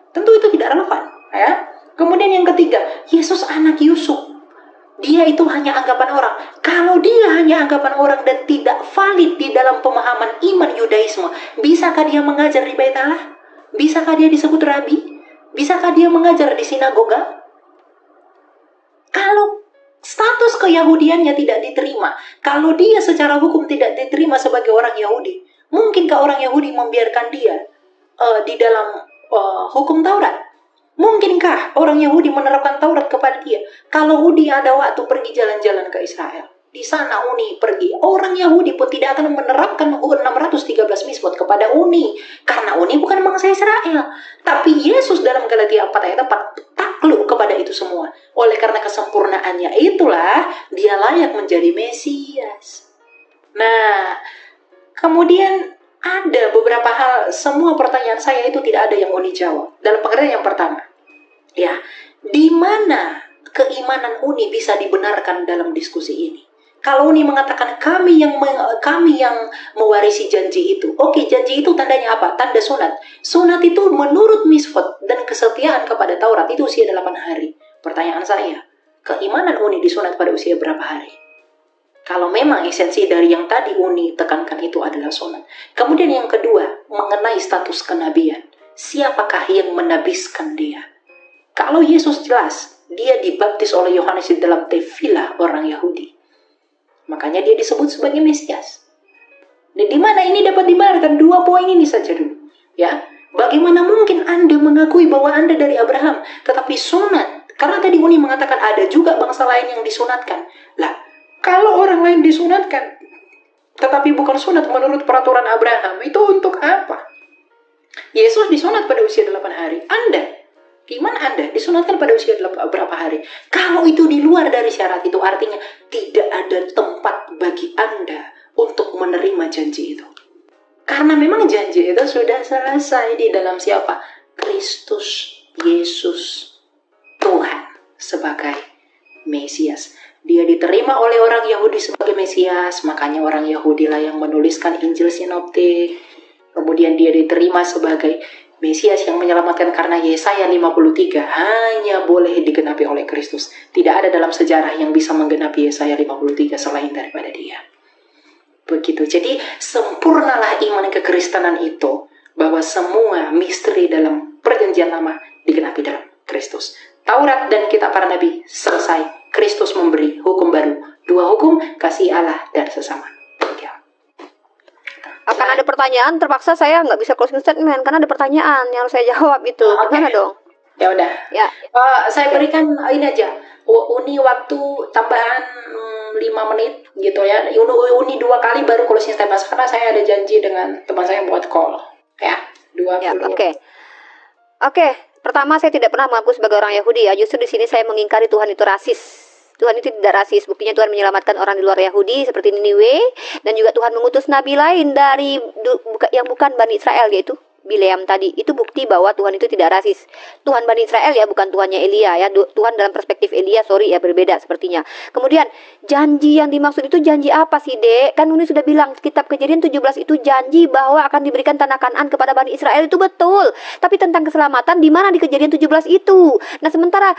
B: Tentu itu tidak relevan. Ya. Kemudian yang ketiga, Yesus anak Yusuf. Dia itu hanya anggapan orang. Kalau dia hanya anggapan orang dan tidak valid di dalam pemahaman iman Yudaisme, bisakah dia mengajar di Bait Allah? Bisakah dia disebut rabi? Bisakah dia mengajar di sinagoga? Kalau status keyahudiannya tidak diterima, kalau dia secara hukum tidak diterima sebagai orang Yahudi, mungkinkah orang Yahudi membiarkan dia di dalam hukum Taurat? Mungkinkah orang Yahudi menerapkan Taurat kepada dia? Kalau Uni ada waktu pergi jalan-jalan ke Israel, di sana Uni pergi, orang Yahudi pun tidak akan menerapkan 613 misbot kepada Uni, karena Uni bukan bangsa Israel. Tapi Yesus dalam Galatia 4 ayat 4 takluk kepada itu semua. Oleh karena kesempurnaannya itulah dia layak menjadi Mesias. Nah, kemudian ada beberapa hal, semua pertanyaan saya itu tidak ada yang Uni jawab. Dalam pengertian yang pertama, ya, di mana keimanan Uni bisa dibenarkan dalam diskusi ini? Kalau Uni mengatakan kami yang mewarisi janji itu, oke, janji itu tandanya apa? Tanda sunat. Sunat itu menurut misfot dan kesetiaan kepada Taurat itu usia 8 hari. Pertanyaan saya, keimanan Uni disunat pada usia berapa hari? Kalau memang esensi dari yang tadi Uni tekankan itu adalah sunat. Kemudian yang kedua, mengenai status kenabian. Siapakah yang menabiskan dia? Kalau Yesus jelas, dia dibaptis oleh Yohanes di dalam tevilah orang Yahudi. Makanya dia disebut sebagai Mesias. Dan di mana ini dapat dibenarkan? 2 poin ini saja dulu. Ya, bagaimana mungkin Anda mengakui bahwa Anda dari Abraham, tetapi sunat? Karena tadi Uni mengatakan ada juga bangsa lain yang disunatkan. Lah, kalau orang lain disunatkan, tetapi bukan sunat menurut peraturan Abraham, itu untuk apa? Yesus disunat pada usia 8 hari. Anda, gimana Anda disunatkan pada usia berapa hari? Kalau itu di luar dari syarat itu, artinya tidak ada tempat bagi Anda untuk menerima janji itu. Karena memang janji itu sudah selesai di dalam siapa? Kristus Yesus, Tuhan sebagai Mesias. Dia diterima oleh orang Yahudi sebagai Mesias, makanya orang Yahudi lah yang menuliskan Injil Sinoptik. Kemudian dia diterima sebagai Mesias yang menyelamatkan karena Yesaya 53 hanya boleh digenapi oleh Kristus. Tidak ada dalam sejarah yang bisa menggenapi Yesaya 53 selain daripada dia. Begitu. Jadi sempurnalah iman kekristenan itu, bahwa semua misteri dalam perjanjian lama digenapi dalam Kristus. Taurat dan kitab para nabi selesai. Kristus memberi hukum baru. 2 hukum, kasih Allah dan sesama. 3.
A: Akan ada pertanyaan, terpaksa saya nggak bisa closing statement karena ada pertanyaan yang harus saya jawab itu. Gimana dong?
B: Ya udah.
A: Ya.
B: Saya berikan ini aja. Uni waktu tambahan 5 menit gitu ya. Uni 2 kali baru closing statement karena saya ada janji dengan teman saya buat call. Ya, 20.
A: Ya, Oke. Pertama, saya tidak pernah mengaku sebagai orang Yahudi ya. Justru di sini saya mengingkari Tuhan itu rasis. Tuhan itu tidak rasis. Buktinya Tuhan menyelamatkan orang di luar Yahudi seperti Niniwe, dan juga Tuhan mengutus nabi lain dari yang bukan Bani Israel, yaitu Bileam tadi. Itu bukti bahwa Tuhan itu tidak rasis. Tuhan Bani Israel ya, bukan Tuhannya Elia ya. Tuhan dalam perspektif Elia, sorry ya, berbeda sepertinya. Kemudian janji yang dimaksud itu janji apa sih, Dek? Kan Uni sudah bilang kitab Kejadian 17 itu janji bahwa akan diberikan tanah Kanaan kepada Bani Israel, itu betul. Tapi tentang keselamatan di mana di Kejadian 17 itu? Nah, sementara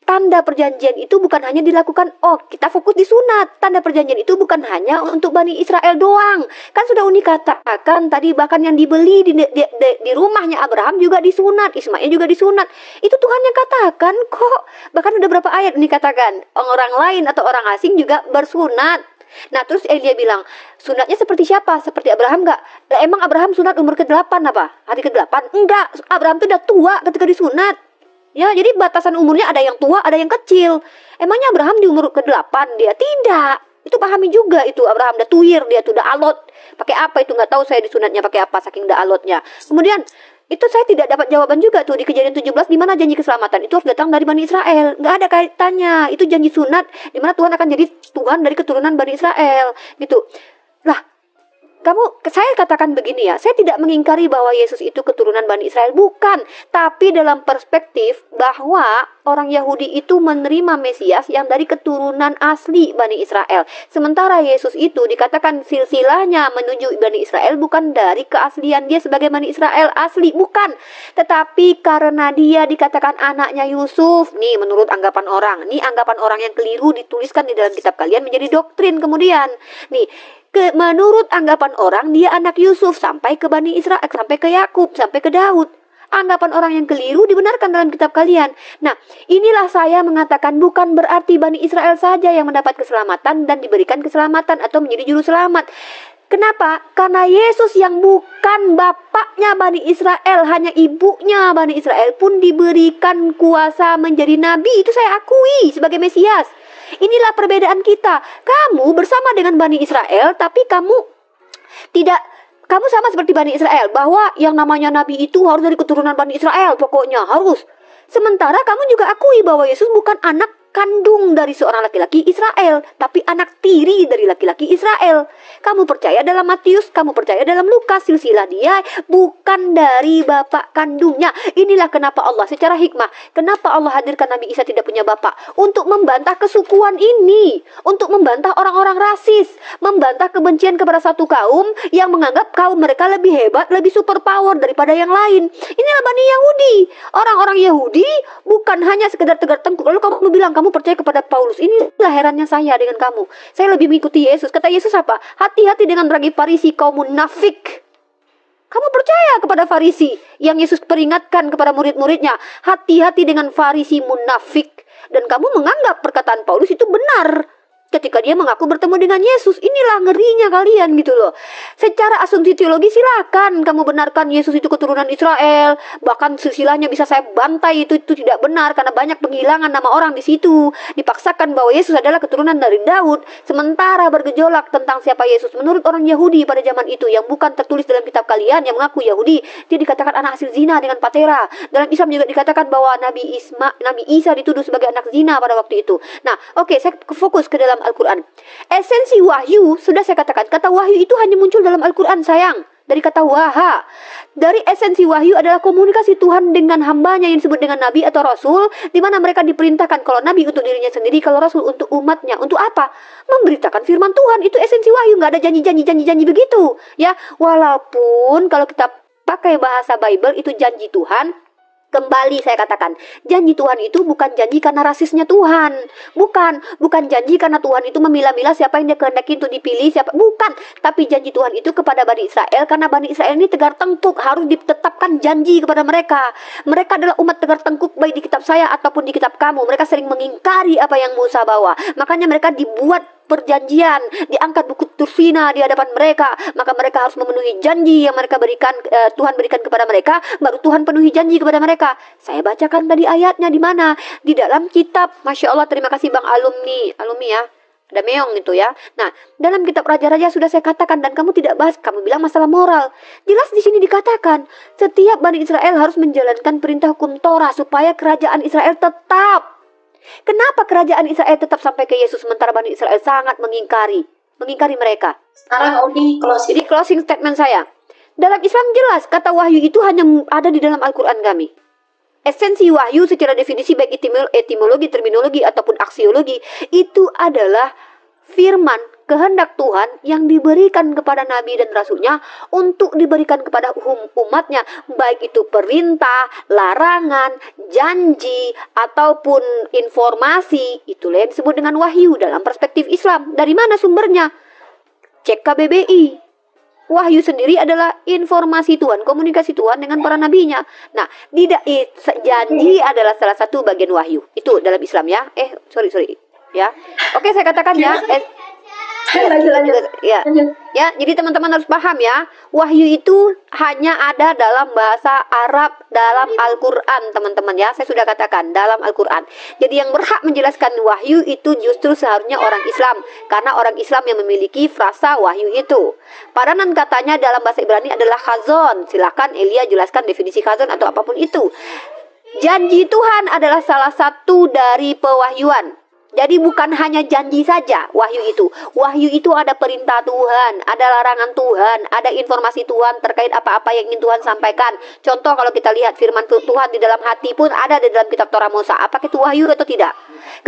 A: tanda perjanjian itu bukan hanya dilakukan, kita fokus di sunat. Tanda perjanjian itu bukan hanya untuk Bani Israel doang. Kan sudah Uni katakan tadi, bahkan yang dibeli di rumahnya Abraham juga disunat, Ismail juga disunat. Itu Tuhan yang katakan kok. Bahkan udah berapa ayat Uni katakan, orang lain atau orang asing juga bersunat. Nah, terus Elia bilang, sunatnya seperti siapa? Seperti Abraham enggak? Lah, emang Abraham sunat umur ke-8 apa? Hari ke-8? Enggak, Abraham itu udah tua ketika disunat. Ya, jadi batasan umurnya ada yang tua, ada yang kecil. Emangnya Abraham di umur ke-8 dia? Tidak. Itu pahami juga itu, Abraham udah tuir, dia tuh udah alot. Pakai apa itu nggak tahu saya disunatnya pakai apa, saking udah alotnya. Kemudian itu saya tidak dapat jawaban juga tuh di Kejadian 17 di mana janji keselamatan itu harus datang dari Bani Israel. Nggak ada kaitannya. Itu janji sunat di mana Tuhan akan jadi Tuhan dari keturunan Bani Israel gitu. Lah, saya katakan begini ya, saya tidak mengingkari bahwa Yesus itu keturunan Bani Israel, bukan. Tapi dalam perspektif bahwa orang Yahudi itu menerima Mesias yang dari keturunan asli Bani Israel. Sementara Yesus itu dikatakan silsilahnya menuju Bani Israel bukan dari keaslian dia sebagai Bani Israel asli, bukan. Tetapi karena dia dikatakan anaknya Yusuf, nih menurut anggapan orang, nih anggapan orang yang keliru dituliskan di dalam kitab kalian menjadi doktrin kemudian. Nih, menurut anggapan orang dia anak Yusuf sampai ke Bani Israel, sampai ke Yakub, sampai ke Daud. Anggapan orang yang keliru dibenarkan dalam kitab kalian. Nah, inilah saya mengatakan bukan berarti Bani Israel saja yang mendapat keselamatan dan diberikan keselamatan atau menjadi juru selamat. Kenapa? Karena Yesus yang bukan bapaknya Bani Israel, hanya ibunya Bani Israel pun diberikan kuasa menjadi nabi. Itu saya akui sebagai Mesias. Inilah perbedaan kita. Kamu bersama dengan Bani Israel, tapi kamu sama seperti Bani Israel, bahwa yang namanya nabi itu harus dari keturunan Bani Israel, pokoknya harus. Sementara kamu juga akui bahwa Yesus bukan anak kandung dari seorang laki-laki Israel, tapi anak tiri dari laki-laki Israel. Kamu percaya dalam Matius, kamu percaya dalam Lukas, silsilah dia bukan dari bapak kandungnya. Inilah kenapa Allah secara hikmah, kenapa Allah hadirkan Nabi Isa tidak punya bapak, untuk membantah kesukuan ini, untuk membantah orang-orang rasis, membantah kebencian kepada satu kaum yang menganggap kaum mereka lebih hebat, lebih superpower daripada yang lain. Inilah Bani Yahudi. Orang-orang Yahudi bukan hanya sekedar tegar tengkuk. Lalu kamu bilang kamu percaya kepada Paulus. Inilah herannya saya dengan kamu. Saya lebih mengikuti Yesus. Kata Yesus apa? Hati-hati dengan ragi Farisi, kaum munafik. Kamu percaya kepada Farisi yang Yesus peringatkan kepada murid-muridnya. Hati-hati dengan Farisi munafik. Dan kamu menganggap perkataan Paulus itu benar ketika dia mengaku bertemu dengan Yesus. Inilah ngerinya kalian gitu loh. Secara asumsi teologi silakan kamu benarkan Yesus itu keturunan Israel. Bahkan silsilahnya bisa saya bantai itu tidak benar karena banyak penghilangan nama orang di situ. Dipaksakan bahwa Yesus adalah keturunan dari Daud. Sementara bergejolak tentang siapa Yesus menurut orang Yahudi pada zaman itu yang bukan tertulis dalam kitab kalian yang mengaku Yahudi. Dia dikatakan anak hasil zina dengan Patera. Dalam Islam juga dikatakan bahwa Nabi Isa dituduh sebagai anak zina pada waktu itu. Nah, oke, saya fokus ke dalam Al-Quran. Esensi wahyu, sudah saya katakan, kata wahyu itu hanya muncul dalam Al-Quran, sayang. Dari kata waha. Dari esensi wahyu adalah komunikasi Tuhan dengan hambanya yang disebut dengan nabi atau rasul, di mana mereka diperintahkan kalau nabi untuk dirinya sendiri, kalau rasul untuk umatnya. Untuk apa? Memberitakan firman Tuhan. Itu esensi wahyu, nggak ada janji-janji begitu. Ya, walaupun kalau kita pakai bahasa Bible itu janji Tuhan. Kembali saya katakan, janji Tuhan itu bukan janji karena rasisnya Tuhan. Bukan janji karena Tuhan itu memilah-milah siapa yang dia kehendaki untuk dipilih, siapa. Bukan. Tapi janji Tuhan itu kepada Bani Israel, karena Bani Israel ini tegar tengkuk, harus ditetapkan janji kepada mereka. Mereka adalah umat tegar tengkuk, baik di kitab saya ataupun di kitab kamu. Mereka sering mengingkari apa yang Musa bawa. Makanya mereka dibuat perjanjian, diangkat buku Tursina di hadapan mereka, maka mereka harus memenuhi janji yang mereka berikan, Tuhan berikan kepada mereka, baru Tuhan penuhi janji kepada mereka. Saya bacakan tadi ayatnya di mana? Di dalam kitab, Masya Allah, terima kasih Bang alumni ya, ada meong itu ya. Nah, dalam kitab Raja-Raja sudah saya katakan dan kamu tidak bahas, kamu bilang masalah moral. Jelas di sini dikatakan, setiap Bani Israel harus menjalankan perintah hukum Torah supaya kerajaan Israel tetap. Kenapa kerajaan Israel tetap sampai ke Yesus sementara Bani Israel sangat mengingkari mereka?
B: Sekarang Uni closing.
A: Jadi closing statement saya. Dalam Islam jelas kata wahyu itu hanya ada di dalam Al-Quran kami. Esensi wahyu secara definisi baik etimologi, terminologi ataupun aksiologi itu adalah firman kehendak Tuhan yang diberikan kepada Nabi dan Rasulnya untuk diberikan kepada umatnya, baik itu perintah, larangan, janji ataupun informasi. Itulah yang disebut dengan wahyu dalam perspektif Islam. Dari mana sumbernya? Cek KBBI. Wahyu sendiri adalah informasi Tuhan, komunikasi Tuhan dengan para nabinya. Nah, janji adalah salah satu bagian wahyu. Itu dalam Islam ya. Sorry. Ya. Oke, saya katakan ya. Ya, jadi teman-teman harus paham ya. Wahyu itu hanya ada dalam bahasa Arab dalam Al-Quran, teman-teman ya. Saya sudah katakan dalam Al-Quran. Jadi yang berhak menjelaskan wahyu itu justru seharusnya orang Islam, karena orang Islam yang memiliki frasa wahyu itu. Padanan katanya dalam bahasa Ibrani adalah khazon. Silakan Elia jelaskan definisi khazon atau apapun itu. Janji Tuhan adalah salah satu dari pewahyuan. Jadi bukan hanya janji saja wahyu itu. Wahyu itu ada perintah Tuhan, ada larangan Tuhan, ada informasi Tuhan terkait apa-apa yang ingin Tuhan sampaikan. Contoh kalau kita lihat firman Tuhan di dalam hati pun ada di dalam kitab Torah Musa. Apakah itu wahyu atau tidak?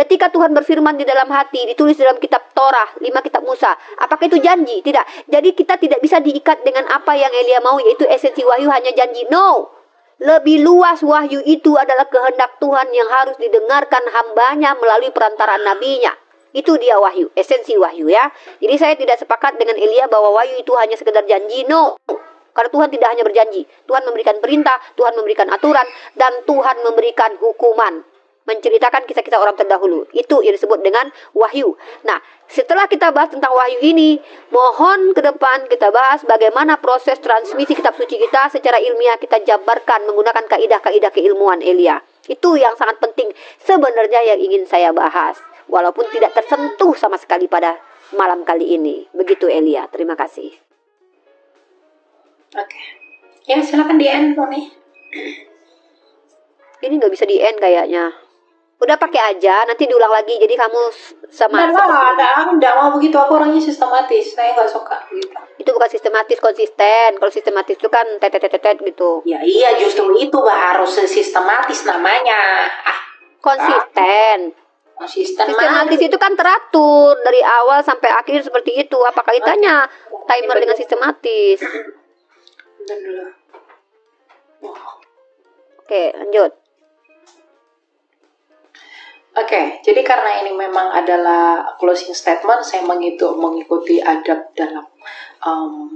A: Ketika Tuhan berfirman di dalam hati, ditulis dalam kitab Torah, 5 kitab Musa. Apakah itu janji? Tidak. Jadi kita tidak bisa diikat dengan apa yang Elia mau, yaitu esensi wahyu hanya janji. No. Lebih luas wahyu itu adalah kehendak Tuhan yang harus didengarkan hambanya melalui perantaraan nabinya. Itu dia wahyu, esensi wahyu ya. Jadi saya tidak sepakat dengan Elia bahwa wahyu itu hanya sekedar janji. No. Karena Tuhan tidak hanya berjanji. Tuhan memberikan perintah, Tuhan memberikan aturan, dan Tuhan memberikan hukuman. Menceritakan kisah-kisah orang terdahulu. Itu yang disebut dengan wahyu. Nah, setelah kita bahas tentang wahyu ini, mohon ke depan kita bahas bagaimana proses transmisi kitab suci kita secara ilmiah kita jabarkan menggunakan kaidah-kaidah keilmuan Elia. Itu yang sangat penting sebenarnya yang ingin saya bahas. Walaupun tidak tersentuh sama sekali pada malam kali ini. Begitu Elia, terima kasih.
B: Oke. Ya, silakan di-end, Tony.
A: Ini nggak bisa di-end kayaknya. Udah pakai aja, nanti diulang lagi. Jadi kamu sama.
B: Aku nggak mau begitu. Aku orangnya sistematis. Saya nggak suka gitu.
A: Itu bukan sistematis, konsisten. Kalau sistematis itu kan tetet gitu.
B: Ya iya, justru itu harus sistematis namanya.
A: Konsisten. Sistematis itu kan teratur dari awal sampai akhir seperti itu. Apa kaitannya timer dengan sistematis? Oke, lanjut.
B: Oke, jadi karena ini memang adalah closing statement, saya mengikuti adab dalam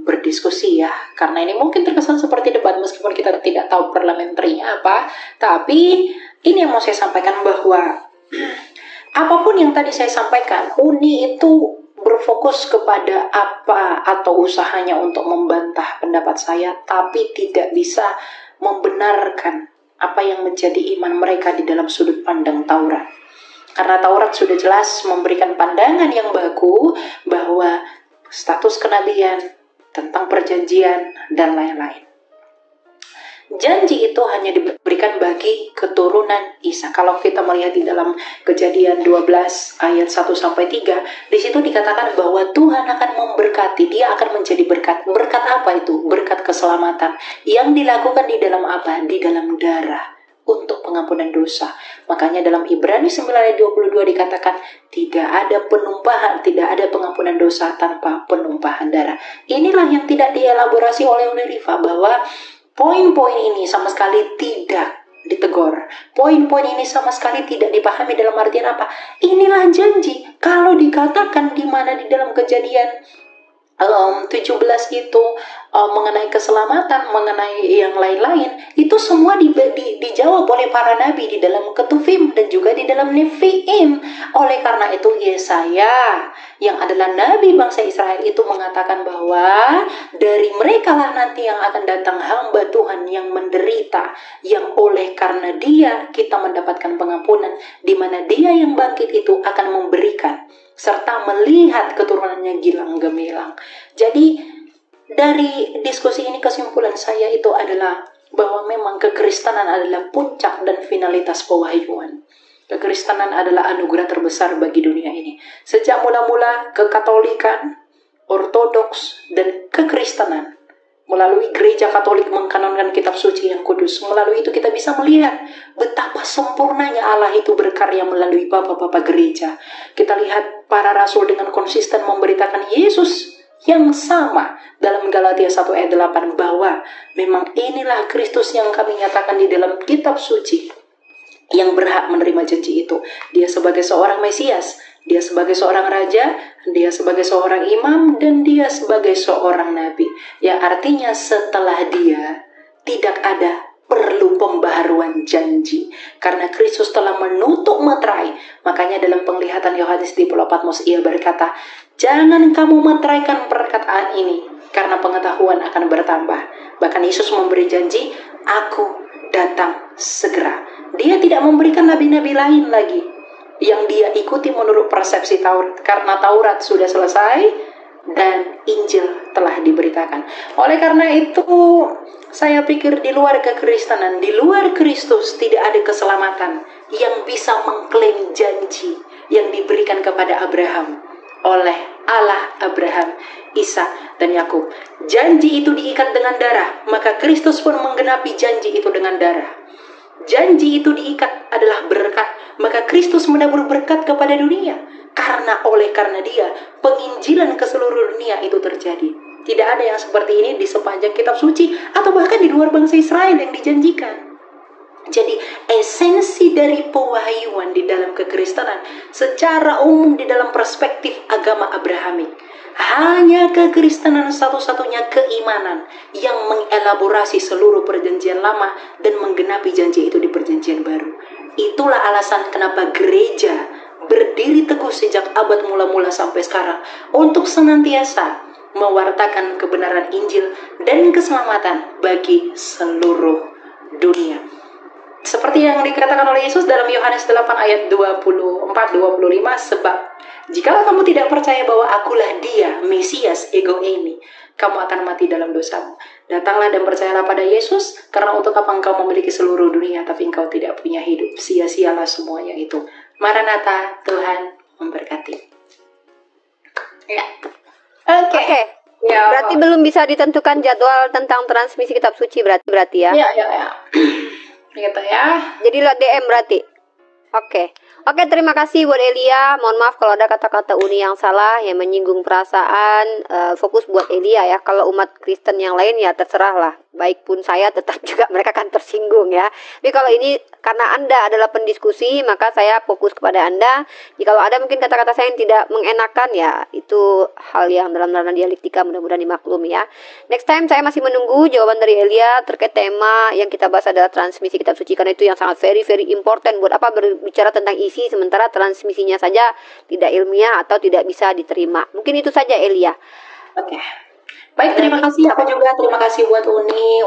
B: berdiskusi ya. Karena ini mungkin terkesan seperti debat meskipun kita tidak tahu parliamentarnya apa. Tapi ini yang mau saya sampaikan bahwa apapun yang tadi saya sampaikan, Uni itu berfokus kepada apa atau usahanya untuk membantah pendapat saya, tapi tidak bisa membenarkan apa yang menjadi iman mereka di dalam sudut pandang Taurat. Karena Taurat sudah jelas memberikan pandangan yang baku bahwa status kenabian, tentang perjanjian, dan lain-lain. Janji itu hanya diberikan bagi keturunan Isa. Kalau kita melihat di dalam Kejadian 12 ayat 1-3, di situ dikatakan bahwa Tuhan akan memberkati, dia akan menjadi berkat. Berkat apa itu? Berkat keselamatan yang dilakukan di dalam apa? Di dalam darah. Untuk pengampunan dosa. Makanya dalam Ibrani 9 ayat 22 dikatakan tidak ada penumpahan, tidak ada pengampunan dosa tanpa penumpahan darah. Inilah yang tidak dielaborasi oleh Rifa, bahwa poin-poin ini sama sekali tidak ditegur. Poin-poin ini sama sekali tidak dipahami dalam artian apa? Inilah janji. Kalau dikatakan di mana di dalam Kejadian 17 itu mengenai keselamatan, mengenai yang lain-lain, itu semua dijawab oleh para nabi di dalam Ketuvim dan juga di dalam Nefiim. Oleh karena itu Yesaya yang adalah nabi bangsa Israel itu mengatakan bahwa dari mereka lah nanti yang akan datang hamba Tuhan yang menderita, yang oleh karena dia kita mendapatkan pengampunan, di mana dia yang bangkit itu akan memberikan serta melihat keturunannya gilang gemilang. Jadi dari diskusi ini kesimpulan saya itu adalah bahwa memang kekristenan adalah puncak dan finalitas pewahyuan. Kekristenan adalah anugerah terbesar bagi dunia ini. Sejak mula-mula kekatolikan, ortodoks, dan kekristenan Melalui gereja Katolik mengkanonkan kitab suci yang kudus. Melalui itu kita bisa melihat betapa sempurnanya Allah itu berkarya melalui bapak-bapak gereja. Kita lihat para rasul dengan konsisten memberitakan Yesus yang sama dalam Galatia 1 ayat 8 bahwa memang inilah Kristus yang kami nyatakan di dalam kitab suci yang berhak menerima janji itu. Dia sebagai seorang Mesias, dia sebagai seorang raja, dia sebagai seorang imam, dan dia sebagai seorang nabi. Ya artinya setelah dia tidak ada perlu pembaharuan janji. Karena Kristus telah menutup meterai. Makanya dalam penglihatan Yohanes di Pulau Patmos ia berkata, jangan kamu meteraikan perkataan ini, karena pengetahuan akan bertambah. Bahkan Yesus memberi janji, aku datang segera. Dia tidak memberikan nabi-nabi lain lagi yang dia ikuti menurut persepsi Taurat, karena Taurat sudah selesai dan Injil telah diberitakan. Oleh karena itu, saya pikir di luar kekristenan, di luar Kristus tidak ada keselamatan yang bisa mengklaim janji yang diberikan kepada Abraham oleh Allah Abraham, Ishak, dan Yakub. Janji itu diikat dengan darah, maka Kristus pun menggenapi janji itu dengan darah. Janji itu diikat adalah berkat, maka Kristus menabur berkat kepada dunia. Karena dia, penginjilan ke seluruh dunia itu terjadi. Tidak ada yang seperti ini di sepanjang kitab suci, atau bahkan di luar bangsa Israel yang dijanjikan. Jadi esensi dari pewahyuan di dalam kekristenan secara umum di dalam perspektif agama Abrahamik, hanya kekristenan satu-satunya keimanan yang mengelaborasi seluruh perjanjian lama dan menggenapi janji itu di perjanjian baru. Itulah alasan kenapa gereja berdiri teguh sejak abad mula-mula sampai sekarang untuk senantiasa mewartakan kebenaran Injil dan keselamatan bagi seluruh dunia. Seperti yang dikatakan oleh Yesus dalam Yohanes 8 ayat 24-25, sebab jikalau kamu tidak percaya bahwa akulah dia, Mesias, ego eimi, kamu akan mati dalam dosamu. Datanglah dan percayalah pada Yesus, karena untuk apa engkau memiliki seluruh dunia, tapi engkau tidak punya hidup. Sia-sialah semuanya itu. Maranatha, Tuhan memberkati. Ya. Oke. Ya.
A: Berarti belum bisa ditentukan jadwal tentang transmisi kitab suci berarti ya?
B: Ya. Gitu ya.
A: Jadi lewat DM berarti. Oke, terima kasih buat Elia. Mohon maaf kalau ada kata-kata Uni yang salah yang menyinggung perasaan. Fokus buat Elia ya. Kalau umat Kristen yang lain ya terserah lah. Baik pun saya tetap juga mereka akan tersinggung ya. Tapi kalau ini karena Anda adalah pendiskusi, maka saya fokus kepada Anda. Jika ada mungkin kata-kata saya yang tidak mengenakan ya, itu hal yang dalam ranah dialektika, mudah-mudahan dimaklumi ya. Next time saya masih menunggu jawaban dari Elia terkait tema yang kita bahas adalah transmisi kitab suci, karena itu yang sangat very important. Buat apa berbicara tentang isi sementara transmisinya saja tidak ilmiah atau tidak bisa diterima. Mungkin itu saja Elia.
B: Oke. Baik, terima kasih. Aku juga terima kasih buat Uni